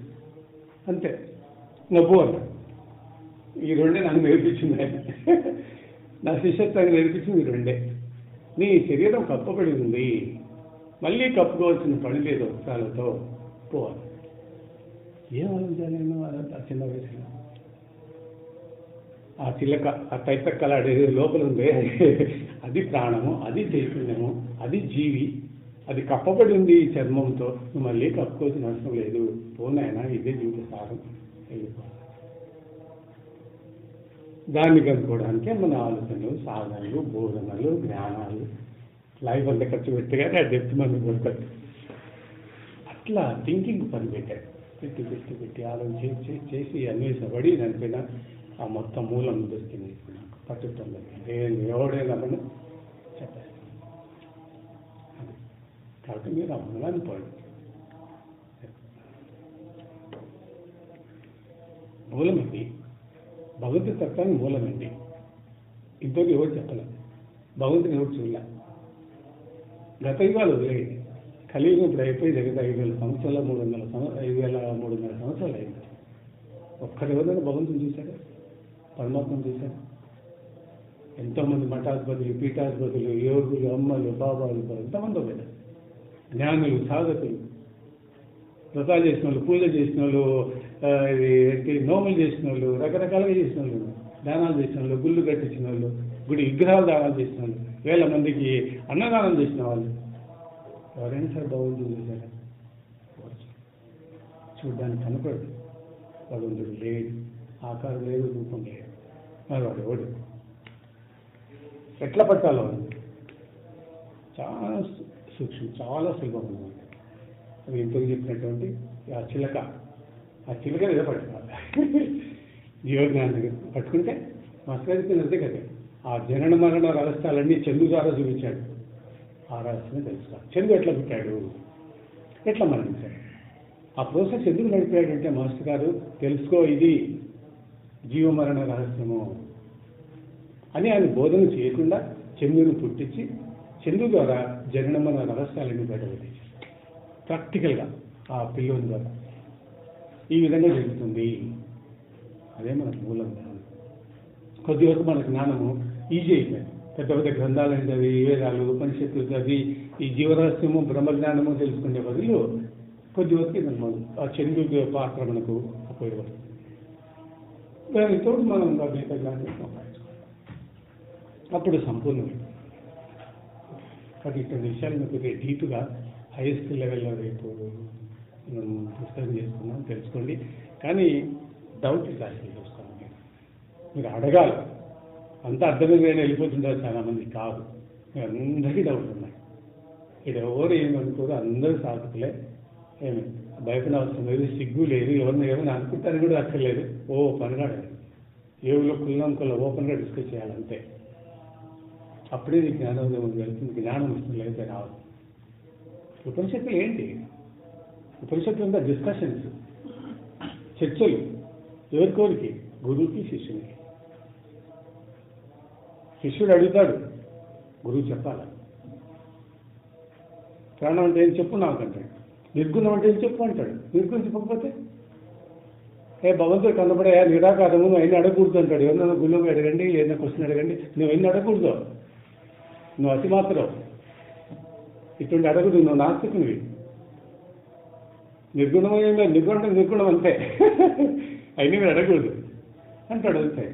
అంతే. నవ్వు అన్న ఈ రెండే నాకు నేర్పించింది ఆయన. నా శిష్యత్వాన్ని నేర్పించింది ఈ రెండే. నీ శరీరం కప్పబడి ఉంది, మళ్ళీ కప్పుకోవాల్సిన పని లేదు, వస్త్రాలతో పోవాలి. ఏం ఆలోచించాలి నేను ఆ చిన్న వయసులో? ఆ చిల్లక ఆ తైతక్కలాడే లోపల ఉందే అది ప్రాణము, అది చైతన్యము, అది జీవి, అది కప్పబడి ఉంది ఈ చర్మంతో. నువ్వు మళ్ళీ కప్పుకోవాల్సిన అవసరం లేదు, పోనాయనా ఇదే జీవిత సారం, వెళ్ళిపోవాలి. దాన్ని కనుక్కోవడానికే మన ఆలోచనలు, సాధనలు, బోధనలు, జ్ఞానాలు, లైఫ్ అంతా ఖర్చు పెట్టి కానీ ఆ డెప్త్ మనకు దొరకదు. అట్లా థింకింగ్ పని పెట్టారు, పెట్టి ఆలోచన చేసి అన్వేషించబడి దానిపైన ఆ మొత్తం మూలం దొరికింది. నాకు పట్టుతుంది, ఎవడైనా మనం చెప్పాలి. కాబట్టి మీరు ఆ మూలాన్ని పోండి. మూలమండి, భగవంతుడి తత్వానికి మూలమండి. ఇంతవరకు ఎవరు చెప్పలేదు, భగవంతుని ఎవరు చూడలే. గత యుగాలు వదిలేయండి, కలియుగం ఇప్పుడు అయిపోయి దగ్గర 5,000 సంవత్సరాలు 5,300 సంవత్సరాలు అయింది. ఒక్కరెవరైనా భగవంతుని చూశారా, పరమాత్మను చూశారా? ఎంతోమంది మఠాధిపతులు, పీఠాధిపతులు, యోగులు, అమ్మలు, బాబాలు, ఎంతమంది కదా, జ్ఞానులు, సాధకులు, వ్రతాలు చేసిన వాళ్ళు, పూజ చేసిన వాళ్ళు, నోములు చేసిన వాళ్ళు, రకరకాలుగా చేసిన వాళ్ళు, దానాలు చేసిన వాళ్ళు, గుళ్ళు కట్టించిన వాళ్ళు, గుడి విగ్రహాలు దానాలు చేసిన వాళ్ళు, 1000 మందికి అన్నదానం చేసిన వాళ్ళు, ఎవరైనా సరే భగవంతుడు చూశారా? చూడ్డానికి కనపడదు. భగవంతుడు లేడు, ఆకారం లేదు, రూపం లేదు. మరి వాడు ఎవడు? ఎట్లా పట్టాలో చాలా సూక్ష్మం, చాలా సులభం అన్నమాట. అది ఇంతకు చెప్పినటువంటి ఆ చిలక మీద పట్టుకోవాలి. జీవజ్ఞానం దగ్గర పట్టుకుంటే మాస్టర్ అంతే కదా, ఆ జనన మరణ రహస్యాలన్నీ చందు ద్వారా చూపించాడు. ఆ రహస్యాన్ని తెలుసుకోవాలి. చందు ఎట్లా పుట్టాడు, ఎట్లా మరణించాడు, ఆ ప్రాసెస్ ఎందుకు నడిపాడంటే మాస్టర్ గారు తెలుసుకో ఇది జీవమరణ రహస్యము అని ఆయన బోధన చేయకుండా చందుని పుట్టించి చందు ద్వారా జనన మరణ రహస్యాలన్నీ బయటపెట్టించారు ప్రాక్టికల్గా ఆ పిల్లోని ద్వారా. ఈ విధంగా జరుగుతుంది. అదే మనకు మూలం జ్ఞానం. కొద్ది వరకు మన జ్ఞానము ఈజీ అయిపోయింది. పెద్ద పెద్ద గ్రంథాలు చదివి, వేదాలు, ఉపనిషత్తులు చదివి ఈ జీవరహస్యము బ్రహ్మజ్ఞానము తెలుసుకునే బదులు కొద్ది వరకు ఆ చంద్రు పాత్ర మనకు ఉపయోగపడుతుంది. దానితో మనం గీత జ్ఞానం సంపాదించుకోవాలి. అప్పుడు సంపూర్ణమే. అది ఇటువంటి విషయాలు మీకు డీప్గా హైయెస్ట్ లెవెల్లో రేపు మనం పుస్తకం చేసుకున్నాం, తెలుసుకోండి. కానీ డౌట్ క్లాసులు చూసుకోండి. మీరు అడగాలి. అంతా అర్థమైనా వెళ్ళిపోతుంటారు చాలామంది. కాదు, మీరు అందరికీ డౌట్ ఉన్నాయి. ఇది ఎవరు ఏమనుకోరు, అందరూ సాధకులే. ఏమి భయపడిన అవసరం లేదు, సిగ్గు లేదు, ఎవరిని ఏమైనా అనుకుంటారని కూడా అక్కర్లేదు. ఓపెన్గా అడగండి. ఏవులో కుల్లంకుల్లో ఓపెన్గా డిస్కస్ చేయాలంతే. అప్పుడే నీకు జ్ఞానోదయం వెళ్తుంది. జ్ఞానం వస్తుంది, లేకపోతే రాదు. ఉపనిషత్తులు ఏంటి? ఉపనిషత్తులు అంతా డిస్కషన్స్, చర్చలు. ఎవరికోరికి? గురువుకి శిష్యునికి. శిష్యుడు అడుగుతాడు, గురువు చెప్పాలి. ప్రాణం అంటే ఏం చెప్పు నాకంటాడు. నిర్గుణం అంటే ఏం చెప్పు అంటాడు. నిర్గుణం చెప్పకపోతే భగవంతుడు కనబడే నిరాకారము నువ్వు అయినా అడగకూడదు అంటాడు. ఎవరినైనా గురువు అడగండి, ఏదైనా క్వశ్చన్ అడగండి, నువ్వు ఎన్ని అడగకూడదు. నువ్వు అతి మాత్రం ఇటువంటి అడగదు. నువ్వు నాస్తికునివి. నిర్గుణమైన నిర్గుణం అంతే. అయినా మీరు అడగకూడదు అంటాడు అంతే.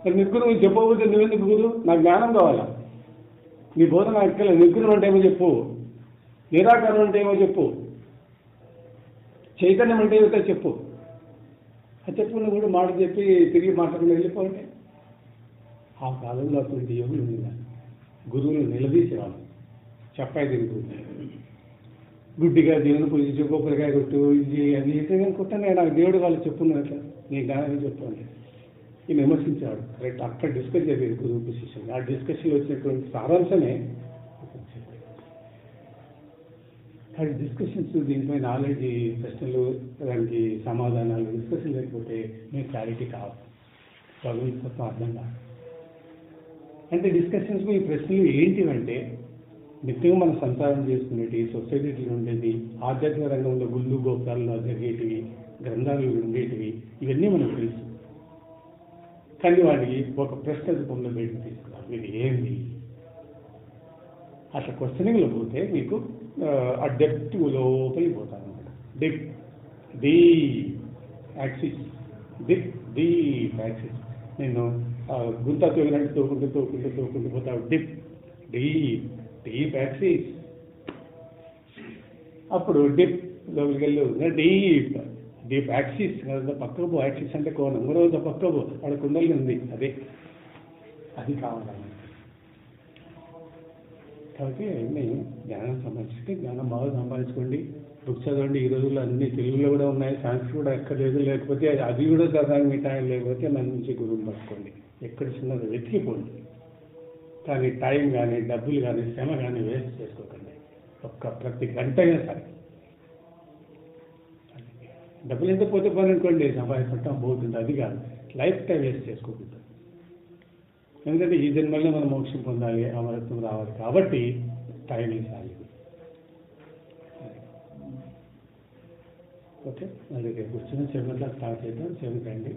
మరి నిర్గుణం చెప్పబోతే నువ్వెందుకు గురువు? నాకు జ్ఞానం కావాలా, నీ బోధ నాకు ఎక్కలే. నిర్గుణం అంటే ఏమో చెప్పు, నిరాకారం అంటే ఏమో చెప్పు, చైతన్యం అంటే ఏమిటో చెప్పు. అది చెప్పుకున్న కూడా మాట చెప్పి తిరిగి మాట్లాడకుండా వెళ్ళిపోతే ఆ కాలంలో అటువంటి యోగులు ఉన్నారు. గురువులు నిలదీసేవాళ్ళు. చెప్పాయి తిరుగుతుంది గుడ్డిగా దేవుని పూజించి కొబ్బరికాయ కొట్టు, ఇది అది కొట్టనే నాకు దేవుడు వాళ్ళు చెప్పున్నట్ల నీ జ్ఞానం చెప్పు అంటే ఈయన విమర్శించేవాడు. కరెక్ట్. అక్కడ డిస్కస్ చేసేది గురువు శిష్యులు. ఆ డిస్కషన్ వచ్చినటువంటి సారాంశమే అది డిస్కషన్స్. దీనిపై నాలెడ్జ్, ప్రశ్నలు, దానికి సమాధానాలు, డిస్కషన్ లేకపోతే మీకు క్లారిటీ కావాలి, భగవద్గీత అర్థం కాదు. అంటే డిస్కషన్స్ ఈ ప్రశ్నలు ఏంటివంటే నిత్యంగా మనం సంసారం చేసుకునేవి, సొసైటీలో ఉండేది, ఆధ్యాత్మిక రంగంలో గుళ్ళు గోపురాల్లో జరిగేటివి, గ్రంథాలు ఉండేటివి, ఇవన్నీ మనకు తెలుసు. కానీ వాడికి ఒక ప్రశ్న రూపంలో బయటకు తీసుకురావాలి. ఇది ఏంది? అట్లా క్వశ్చనింగ్లో పోతే మీకు ఆ డెప్త్ లోపలికి పోతాను అనమాట. D axis, deep axis. నేను గుంత తోగినట్టు తోకుంటూ పోతావు. Deep axis. అప్పుడు లోపలికి వెళ్ళి డీప్ యాక్సిస్ పక్కకు పో. యాక్సిస్ అంటే కోణం, రోజు పక్కకు పో. అక్కడ కుండలి ఉంది, అది కావాలన్నమాట. కాబట్టి అన్నీ జ్ఞానం సంపాదించుకుంటే జ్ఞానం బాగా సంపాదించుకోండి. బుక్స్ చదవండి. ఈ రోజుల్లో అన్ని తెలుగులో కూడా ఉన్నాయి, సైన్స్ కూడా ఎక్కర్లేదు. లేకపోతే అది కూడా చదవడానికి మీ టైం లేకపోతే మన నుంచి గురువుని పట్టుకోండి. ఎక్కడ చిన్నది వెతికిపోండి. కానీ టైం కానీ, డబ్బులు కానీ, శ్రమ కానీ వేస్ట్ చేసుకోకండి. ప్రతి గంట అయినా సరే. డబ్బులు ఎంత పోతే పని అనుకోండి, సంపాదించడం పోతుంది. అది కాదు, లైఫ్ టైం వేస్ట్ చేసుకోకూడదు. ఎందుకంటే ఈ జన్మల్లో మనం మోక్షం పొందాలి, అమరత్వం రావాలి. కాబట్టి టైం ఇవ్వాలి. ఓకే, అది రేపు వచ్చిన 7 o'clock స్టార్ట్ చేద్దాం. 7 రండి.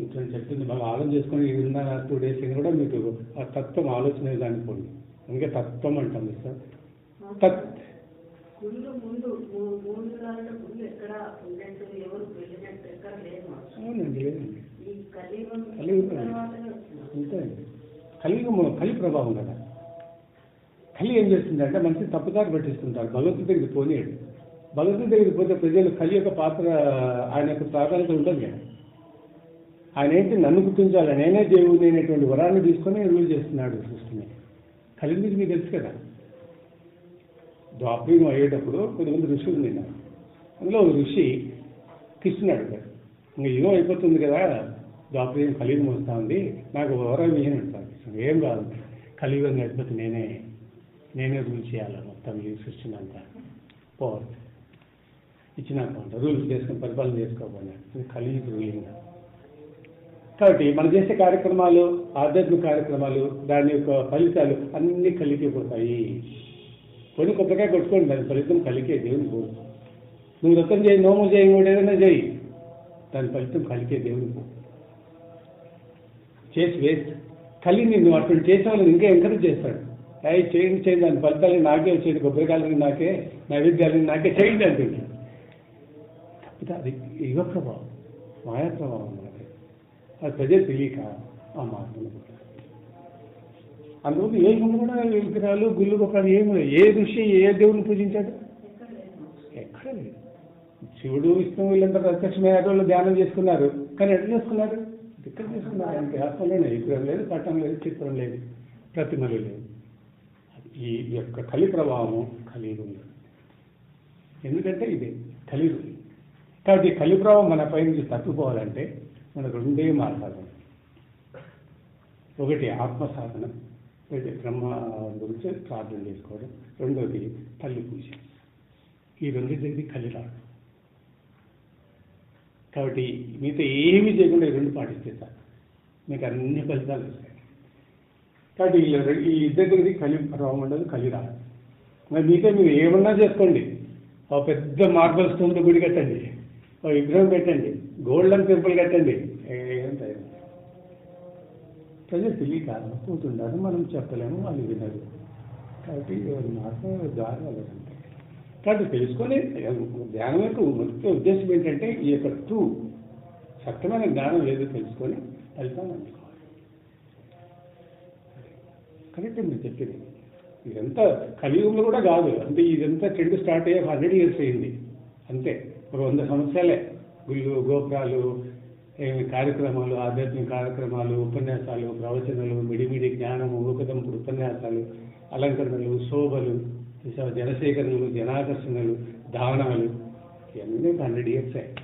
ఇక్కడ చెప్తుంది బాగా ఆలోచన చేసుకొని, ఇది ఉన్న 2 days కూడా మీకు ఆ తత్వం ఆలోచన దానికి పోండి. అందుకే తత్వం అంటాం సార్. అవునండి, లేదండి. అంతే అండి. కలి ప్రభావం కదా. కలి ఏం చేస్తుందంటే మనిషి తప్పుదారి పట్టిస్తుంటారు. భగవంతుడి దగ్గరికి పోనీయండి. భగవంతుడి దగ్గరికి పోతే ప్రజలు కలి యొక్క పాత్ర, ఆయన యొక్క ప్రాధాన్యత ఉండదు కదా. ఆయన ఏంటి, నన్ను గుర్తించాలి, నేనే దేవుడు అనేటువంటి వరాన్ని తీసుకొని రూల్ చేస్తున్నాడు సృష్టిని. కలి గురించి మీకు తెలుసు కదా. ద్వాపరం అయ్యేటప్పుడు కొంతమంది ఋషులు నిన్నారు. అందులో ఒక ఋషి కృష్ణుని అడిగాడు, ఇంకా యుగం అయిపోతుంది కదా, ద్వాపరయుగం కలియుగం వస్తూ ఉంది, నాకు వరం ఏమి అంటాను. ఏం కాదు, కలియుగం అయిపోతే నేనే రూల్ చేయాలి మొత్తం ఈ సృష్టిని అంతా, పవర్ ఇచ్చినాక రూల్స్ చేసుకొని పరిపాలన చేసుకోకుండా ఇది కలియుగ రూలింగ్. కాబట్టి మనం చేసే కార్యక్రమాలు, ఆధ్యాత్మిక కార్యక్రమాలు, దాని యొక్క ఫలితాలు అన్నీ కలిగిపోతాయి. కొన్ని కొత్తగా కొట్టుకోండి, దాని ఫలితం కలిగే దేవుని పో. నువ్వు వ్రతం చేయి, నోము చేయి, ఇంకోటి ఏదైనా చేయి, దాని ఫలితం కలిగే దేవుని పో. చేసి వేస్ట్ కలిగి నువ్వు అటువంటి చేసే వాళ్ళని ఇంకా ఎంకరేజ్ చేస్తాడు. చేయండి దాని ఫలితాలు నాకే వచ్చేది, కొబ్బరికాయలని నాకే, నైవేద్యాలని నాకే చేయండి అంటుంటాడు. తప్పితే అది యుగ ప్రభావం, మాయా ప్రభావం మనకి. అది ప్రజలు తెలియక ఆ మార్గంలో పోతారు. అందువల్ల ఏ గుళ్ళు కూడా విగ్రహాలు, గుళ్ళు గొప్పలు ఏమి, ఏ ఋషి ఏ దేవుని పూజించాడు? ఎక్కడ లేదు. శివుడు, విష్ణువు వీళ్ళంతా ప్రత్యక్షమైన వాళ్ళు ధ్యానం చేసుకున్నారు, కానీ ఎట్లా చేసుకున్నారు? ఎక్కడ చేసుకున్నారు? అంటే ఆత్మలోనే విగ్రహం లేదు, పట్టం లేదు, చిత్రం లేదు, ప్రతిమలు లేదు. ఈ యొక్క కలి ప్రభావము కలియుగం. ఎందుకంటే ఇది కలియుగం. కాబట్టి కలి ప్రభావం మన పై నుంచి తప్పిపోవాలంటే మనకు రెండే మార్గాలు. ఒకటి ఆత్మ సాధన, బ్రహ్మ గురించి ప్రార్థన చేసుకోవడం, రెండోది తల్లి పూజ. ఈ రెండింటికి కలి రాదు. కాబట్టి మీతో ఏమీ చేయకుండా ఈ రెండు పాటిస్తే సార్ మీకు అన్ని ఫలితాలు వస్తాయి. కాబట్టి ఈ ఇద్దరికి కలి ప్రభావం ఉండదు, కలి రాదు. మరి మీతో మీరు ఏమన్నా చేసుకోండి, ఒక పెద్ద మార్బల్ స్టోన్తో గుడి కట్టండి, ఒక విగ్రహం పెట్టండి, గోల్డెన్ టెంపుల్ కట్టండి, ఏంటంటే ప్రజలు తెలియక పోతుంటారు, మనం చెప్పలేము, వాళ్ళు వినరు. కాబట్టి మార్గం దారి వాళ్ళంటే. కాబట్టి తెలుసుకొని ధ్యానం యొక్క ముఖ్య ఉద్దేశం ఏంటంటే ఈ యొక్క సత్యమైన జ్ఞానం లేదో తెలుసుకొని ఫలితాన్ని అందుకోవాలి. కరెక్ట్ మీరు చెప్పింది. ఇదంతా కలియుగంలో కూడా కాదు, అంటే ఇదంతా ట్రెండ్ స్టార్ట్ అయ్యే 100 years అయింది అంతే. ఒక 100 సంవత్సరాలే గుళ్ళు, గోపురాలు, కార్యక్రమాలు, ఆధ్యాత్మిక కార్యక్రమాలు, ఉపన్యాసాలు, ప్రవచనాలు, మిడిమిడి జ్ఞానము, ఊకదంపుడు ఉపన్యాసాలు, అలంకరణలు, శోభలు, జనసేకరణలు, జనాకర్షణలు, దానాలు, ఇవన్నీ 100 years అయ్యాయి.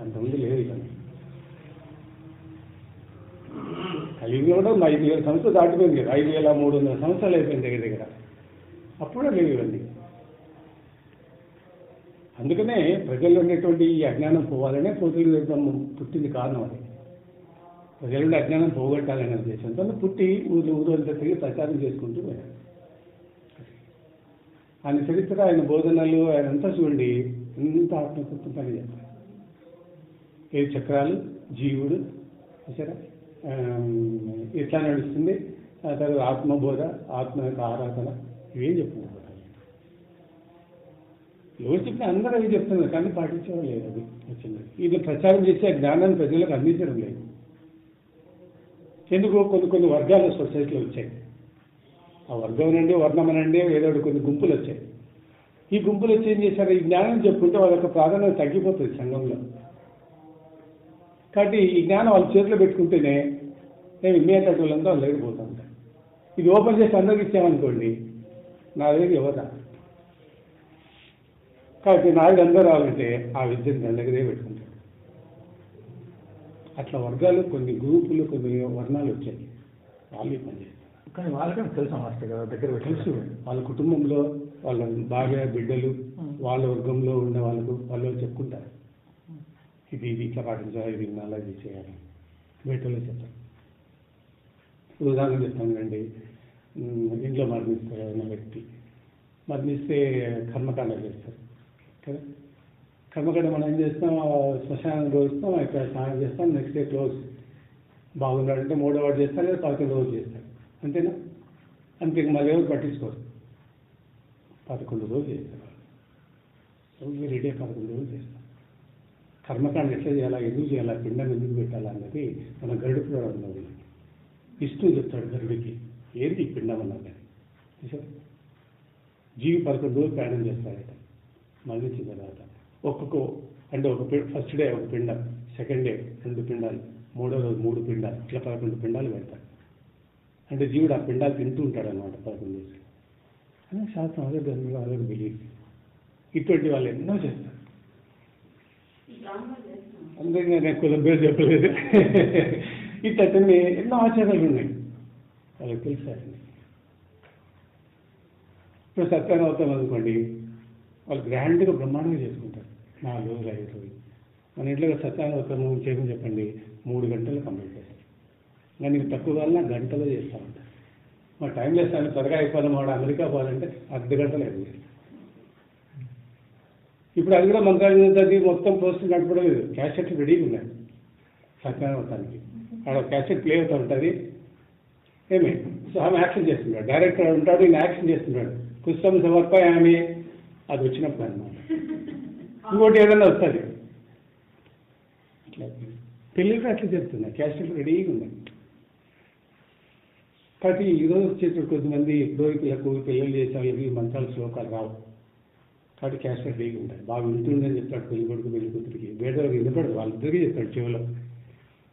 అంతకుముందు లేదు. ఇవన్నీ కలియుగంలో కూడా 5,000 సంవత్సరాలు దాటిపోయింది కదా, 5,300 సంవత్సరాలు అయిపోయింది దగ్గర దగ్గర. అప్పుడే లేవు ఇవన్నీ. అందుకనే ప్రజల్లో ఉండేటువంటి ఈ అజ్ఞానం పోవాలనే పోతులు పుట్టింది కారణం. అది ప్రజల అజ్ఞానం పోగొట్టాలనే ఉద్దేశంతో పుట్టి ఊరు అంతా తిరిగి ప్రచారం చేసుకుంటూ పోయాడు. ఆయన చరిత్ర, ఆయన బోధనలు, ఆయన అంతా చూడండి ఎంత ఆత్మతత్వం పని చేస్తారు. ఏ చక్రాలు, జీవుడు చూసారా ఎట్లా నడుస్తుంది, ఆ తర్వాత ఆత్మబోధ, ఆత్మ యొక్క ఆరాధన, ఇవేం చెప్తున్నారు. ఎవరు చెప్పినా అందరూ అవి చెప్తున్నారు, కానీ పాటించేవాళ్ళు లేదు. అది వచ్చింది. ఇది ప్రచారం చేసే జ్ఞానాన్ని ప్రజలకు అందించడం లేదు. ఎందుకు? కొన్ని వర్గాలు సొసైటీలో వచ్చాయి. ఆ వర్గం నుండి, వర్ణం అనండి, ఏదో కొన్ని గుంపులు వచ్చాయి. ఈ గుంపులు వచ్చి ఏం చేశారు? ఈ జ్ఞానం చెప్పుకుంటే వాళ్ళ యొక్క ప్రాధాన్యత తగ్గిపోతుంది సంఘంలో. కాబట్టి ఈ జ్ఞానం వాళ్ళ చేతిలో పెట్టుకుంటేనే నేను ఇమ్మేటట్టు వాళ్ళంతా వాళ్ళు లేకపోతూ ఉంటారు. ఇది ఓపెన్ చేసి అందరికి ఇచ్చామనుకోండి, నా దగ్గర ఎవరు. కాబట్టి నాయుడు అందరూ రావాలంటే ఆ విద్యను దాని దగ్గరే పెట్టుకుంటాడు. అట్లా వర్గాలు, కొన్ని గ్రూపులు, కొన్ని వర్ణాలు వచ్చాయి. వాళ్ళు పనిచేస్తారు. కానీ వాళ్ళకైనా తెలుసు మాస్టర్ కదా, దగ్గర తెలుసు. వాళ్ళ కుటుంబంలో వాళ్ళ భార్య, బిడ్డలు, వాళ్ళ వర్గంలో ఉన్న వాళ్ళు చెప్పుకుంటారు. ఇది ఇట్లా పాటించాలి, ఇది అలా ఇది చేయాలి, బయటలో చెప్తారు. ఉదాహరణ చెప్తాను రండి. ఇంట్లో మరణిస్తారు ఏదైనా వ్యక్తి, మరణిస్తే కర్మకాండ చేస్తారు కదా. కర్మకాండ మనం ఏం చేస్తాం? శ్మశానం రోజుస్తాం, ఇక్కడ స్నానం చేస్తాం, నెక్స్ట్ డే క్లోజ్. బాగున్నాడంటే 3వ వాడు చేస్తారు, లేదా 11వ రోజు చేస్తారు, అంతేనా? అంతే. మళ్ళీ ఎవరు పట్టించుకోరు. 11 రోజులు చేస్తారు. ఎవ్రీ డే 11 రోజులు చేస్తారు. కర్మకాండ ఎట్లా చేయాలా, ఎందుకు చేయాలా, పిండం ఎందుకు పెట్టాలా అన్నది మన గరుడు పురాణంలో ఉంది. విష్ణువు చెప్తాడు గరుడికి, ఏంటి ఈ పిండం అన్నది. జీవి 11 రోజులు ప్రయాణం చేస్తాడట. మరణించిన తర్వాత అంటే ఫస్ట్ డే ఒక పిండం, సెకండ్ డే 2 పిండాలు, 3వ రోజు 3 పిండాలు, ఇట్లా 11 పిండాలు పెడతాడు. అంటే జీవుడు ఆ పిండాలు తింటూ ఉంటాడు అన్నమాట 11 రోజులు. అని శాస్త్రం, అదే గర్భంలో అదే బిలీఫ్. ఇటువంటి వాళ్ళు ఎన్నో చేస్తారు. అందుకే నేను కులం పేరు చెప్పలేదు. ఇట్లా ఎన్నో ఆచారాలు ఉన్నాయి, వాళ్ళకి తెలుసారండి. ఇప్పుడు సత్యాన్ని అవుతాం అనుకోండి, వాళ్ళు గ్రాండ్గా బ్రహ్మాండంగా చేసుకుంటారు, 4 రోజులు 5 రోజులు. మన ఇంట్లో సత్యాన్ని అవుతాము చేయమని చెప్పండి, 3 గంటలు కంప్లీట్ చేస్తారు. కానీ నీకు తక్కువ వల్ల గంటలో చేస్తూ ఉంటారు. మా టైం చేస్తాను త్వరగా అయిపోవాలి, వాడు అమెరికా పోవాలంటే అర్ధగంటలు అయిపోయింది. ఇప్పుడు అది కూడా మంత్రాలు చదివి మొత్తం పోస్ట్ నడపడం లేదు, క్యాసెట్ రెడీగా ఉన్నాయి సత్యాన్ని అవుతానికి. ఆడ క్యాసెట్ ప్లే అవుతూ ఉంటుంది, ఏమి సో ఆమె యాక్షన్ చేస్తున్నాడు, డైరెక్టర్ ఉంటాడు, ఈయన యాక్షన్ చేస్తున్నాడు. పుస్తకం సమర్పయామి అది వచ్చినప్పుడు అన్నమాట. ఇంకోటి ఏదైనా వస్తుంది అట్లా. పెళ్ళిళ్ళు అట్లా చెప్తున్నా, క్యాసెట్ రెడీగా ఉన్నాయి. కాబట్టి ఈరోజు వచ్చేటప్పుడు కొద్దిమంది పురోహితులకు పెళ్ళిళ్ళు చేసే వాళ్ళకి మంత్రాలు శ్లోకాలు రావు, కాబట్టి క్యాసెట్ రెడీగా ఉంటాయి. బాగా వింటుందని చెప్తాడు పెళ్లి కొడుకు పెళ్లి కూతురికి, వేరే వినపడదు, వాళ్ళిద్దరికీ చెప్తాడు చెవిలో,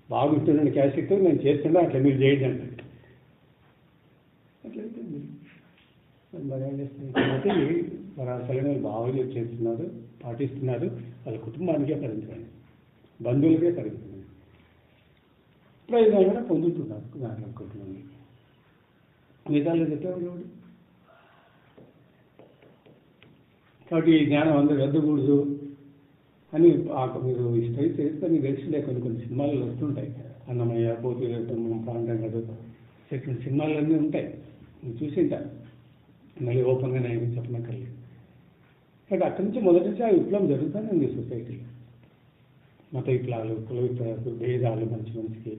బాగా వింటుండండి క్యాసెట్, నేను చేస్తున్నా అట్లా మీరు చేయండి అంటాడు. అట్లయితే మరి ఏం చేస్తుంది కాబట్టి మరి అసలు బాగా చేస్తున్నారు, పాటిస్తున్నారు, వాళ్ళ కుటుంబానికే పరిమితమైంది, బంధువులకే పరిమితమైంది, ప్రయోజనాలు కూడా పొందుతున్నారు దాంట్లో కొంతమంది. మిగతాలు చెప్పేవాడు. కాబట్టి ఈ జ్ఞానం అందరూ వద్దకూడదు అని మీరు ఇష్టమైతే మీకు తెలిసిందే, కొన్ని సినిమాలు వస్తుంటాయి, అన్నమయ్య, పోతీరత్నం, పాండరంగడు, ఇటువంటి సినిమాలన్నీ ఉంటాయి, మీరు చూసింటారు, మళ్ళీ ఓపెన్గా నేను చెప్పనక్కర్లేదు. కాబట్టి అక్కడి నుంచి మొదటి నుంచి ఆ విప్లవం జరుగుతూనే ఉంది సొసైటీలో. మత విప్లవాలు, కుల విప్లవాలు, భేదాలు, మంచికి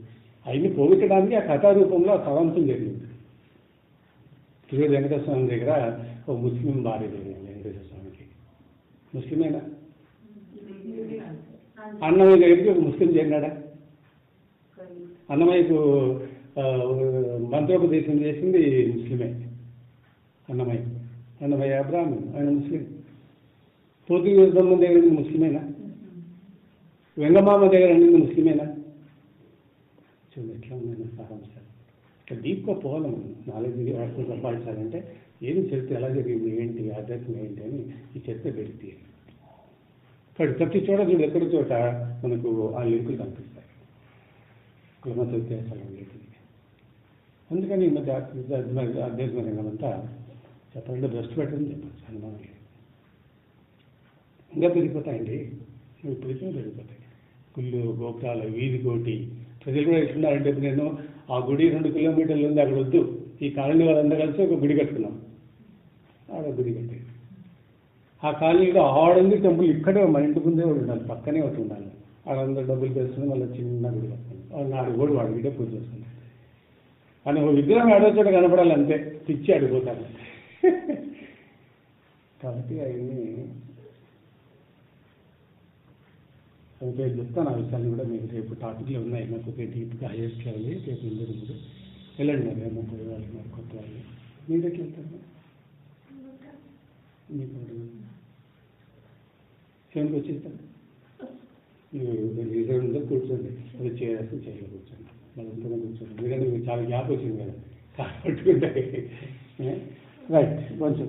అవన్నీ పోగొట్టడానికి ఆ కథారూపంలో ఆ సవంతం జరిగింది. తిరుగు వెంకటేశ్వర స్వామి దగ్గర ఒక ముస్లిం భార్య జరిగింది. వెంకటేశ్వర స్వామికి ముస్లిమేనా? అన్నమయ్య దగ్గరికి ఒక ముస్లిం చేరినాడా? అన్నమయ్యకు మంత్రోపదేశం చేసింది ముస్లిమే. అన్నమయ్య బ్రాహ్మణ్, ఆయన ముస్లిం. పోతుగీసు బ్రహ్మం దగ్గర ఉంది ముస్లిమేనా? వెంగమామ దగ్గర అన్నింది ముస్లిమేనా? చూడండి ఎట్లా ఉందని సారాంశాలు. ఇట్లా డీప్గా పోవాలి, మనం నాలెడ్జ్ వాటిని సంపాదించాలంటే ఏం చరిత్ర ఎలా జరిగింది, ఏంటి ఆధ్యాత్మికం ఏంటి అని ఈ చరిత్ర పెడితే ప్రతి చోట చూడు, ఎక్కడి చోట మనకు ఆ లింకులు కనిపిస్తాయి, కులమత వ్యత్యాసాలు లేదు. అందుకని ఈ మధ్య అధ్యాత్మిక రంగం అంతా చెప్పాలంటే దృష్టి పెట్టని చెప్పచ్చు, అనుమానం లేదు. ఇంకా పెరిగిపోతాయండి, ఇప్పటికే పెరిగిపోతాయి. గుళ్ళు, గోపురాలు, వీధి కోటి, ప్రజలు కూడా ఎట్లున్నారంటే, నేను ఆ గుడి 2 కిలోమీటర్లు ఉంది, అక్కడ వద్దు, ఈ కాలనీ వాళ్ళందరూ కలిసి ఒక గుడి కట్టుకున్నాం, ఆడ గుడి కట్టే. ఆ కాలనీలో ఆడంది టెంపుల్ ఇక్కడే మన ఇంటి ముందే ఉండాలి, పక్కనే ఒకటి ఉండాలి. ఆడందరూ డబ్బులు తెలుసుకుని వాళ్ళ చిన్న గుడి కట్టుకున్నాం, నాడు కూడా వాడి వీడే పూజ చేస్తుంది. అని ఒక విగ్రహం ఆడోచోట కనపడాలి, అంతే పిచ్చి అడిగిపోతాను. కాబట్టి అవన్నీ రేపు చెప్తాను, ఆ విషయాన్ని కూడా మీకు రేపు టాపిక్లో ఉన్నాయి, నాకు డీప్గా హైయెస్ట్ లెవెల్ రేపు ఇందరు వెళ్ళండి. మరి ఏమంటారు వాళ్ళు, మరి కొత్త వాళ్ళు మీరు ఎట్లా వెళ్తారు? మీకు సేమ్కి వచ్చేస్తాను, మీరు కూర్చోండి, అది చేయాల్సి చేయలో కూర్చోండి, మళ్ళీ కూర్చోండి. ఎందుకంటే మీకు చాలా గ్యాప్ వచ్చింది కదా, కాబట్టి రైట్ కొంచెం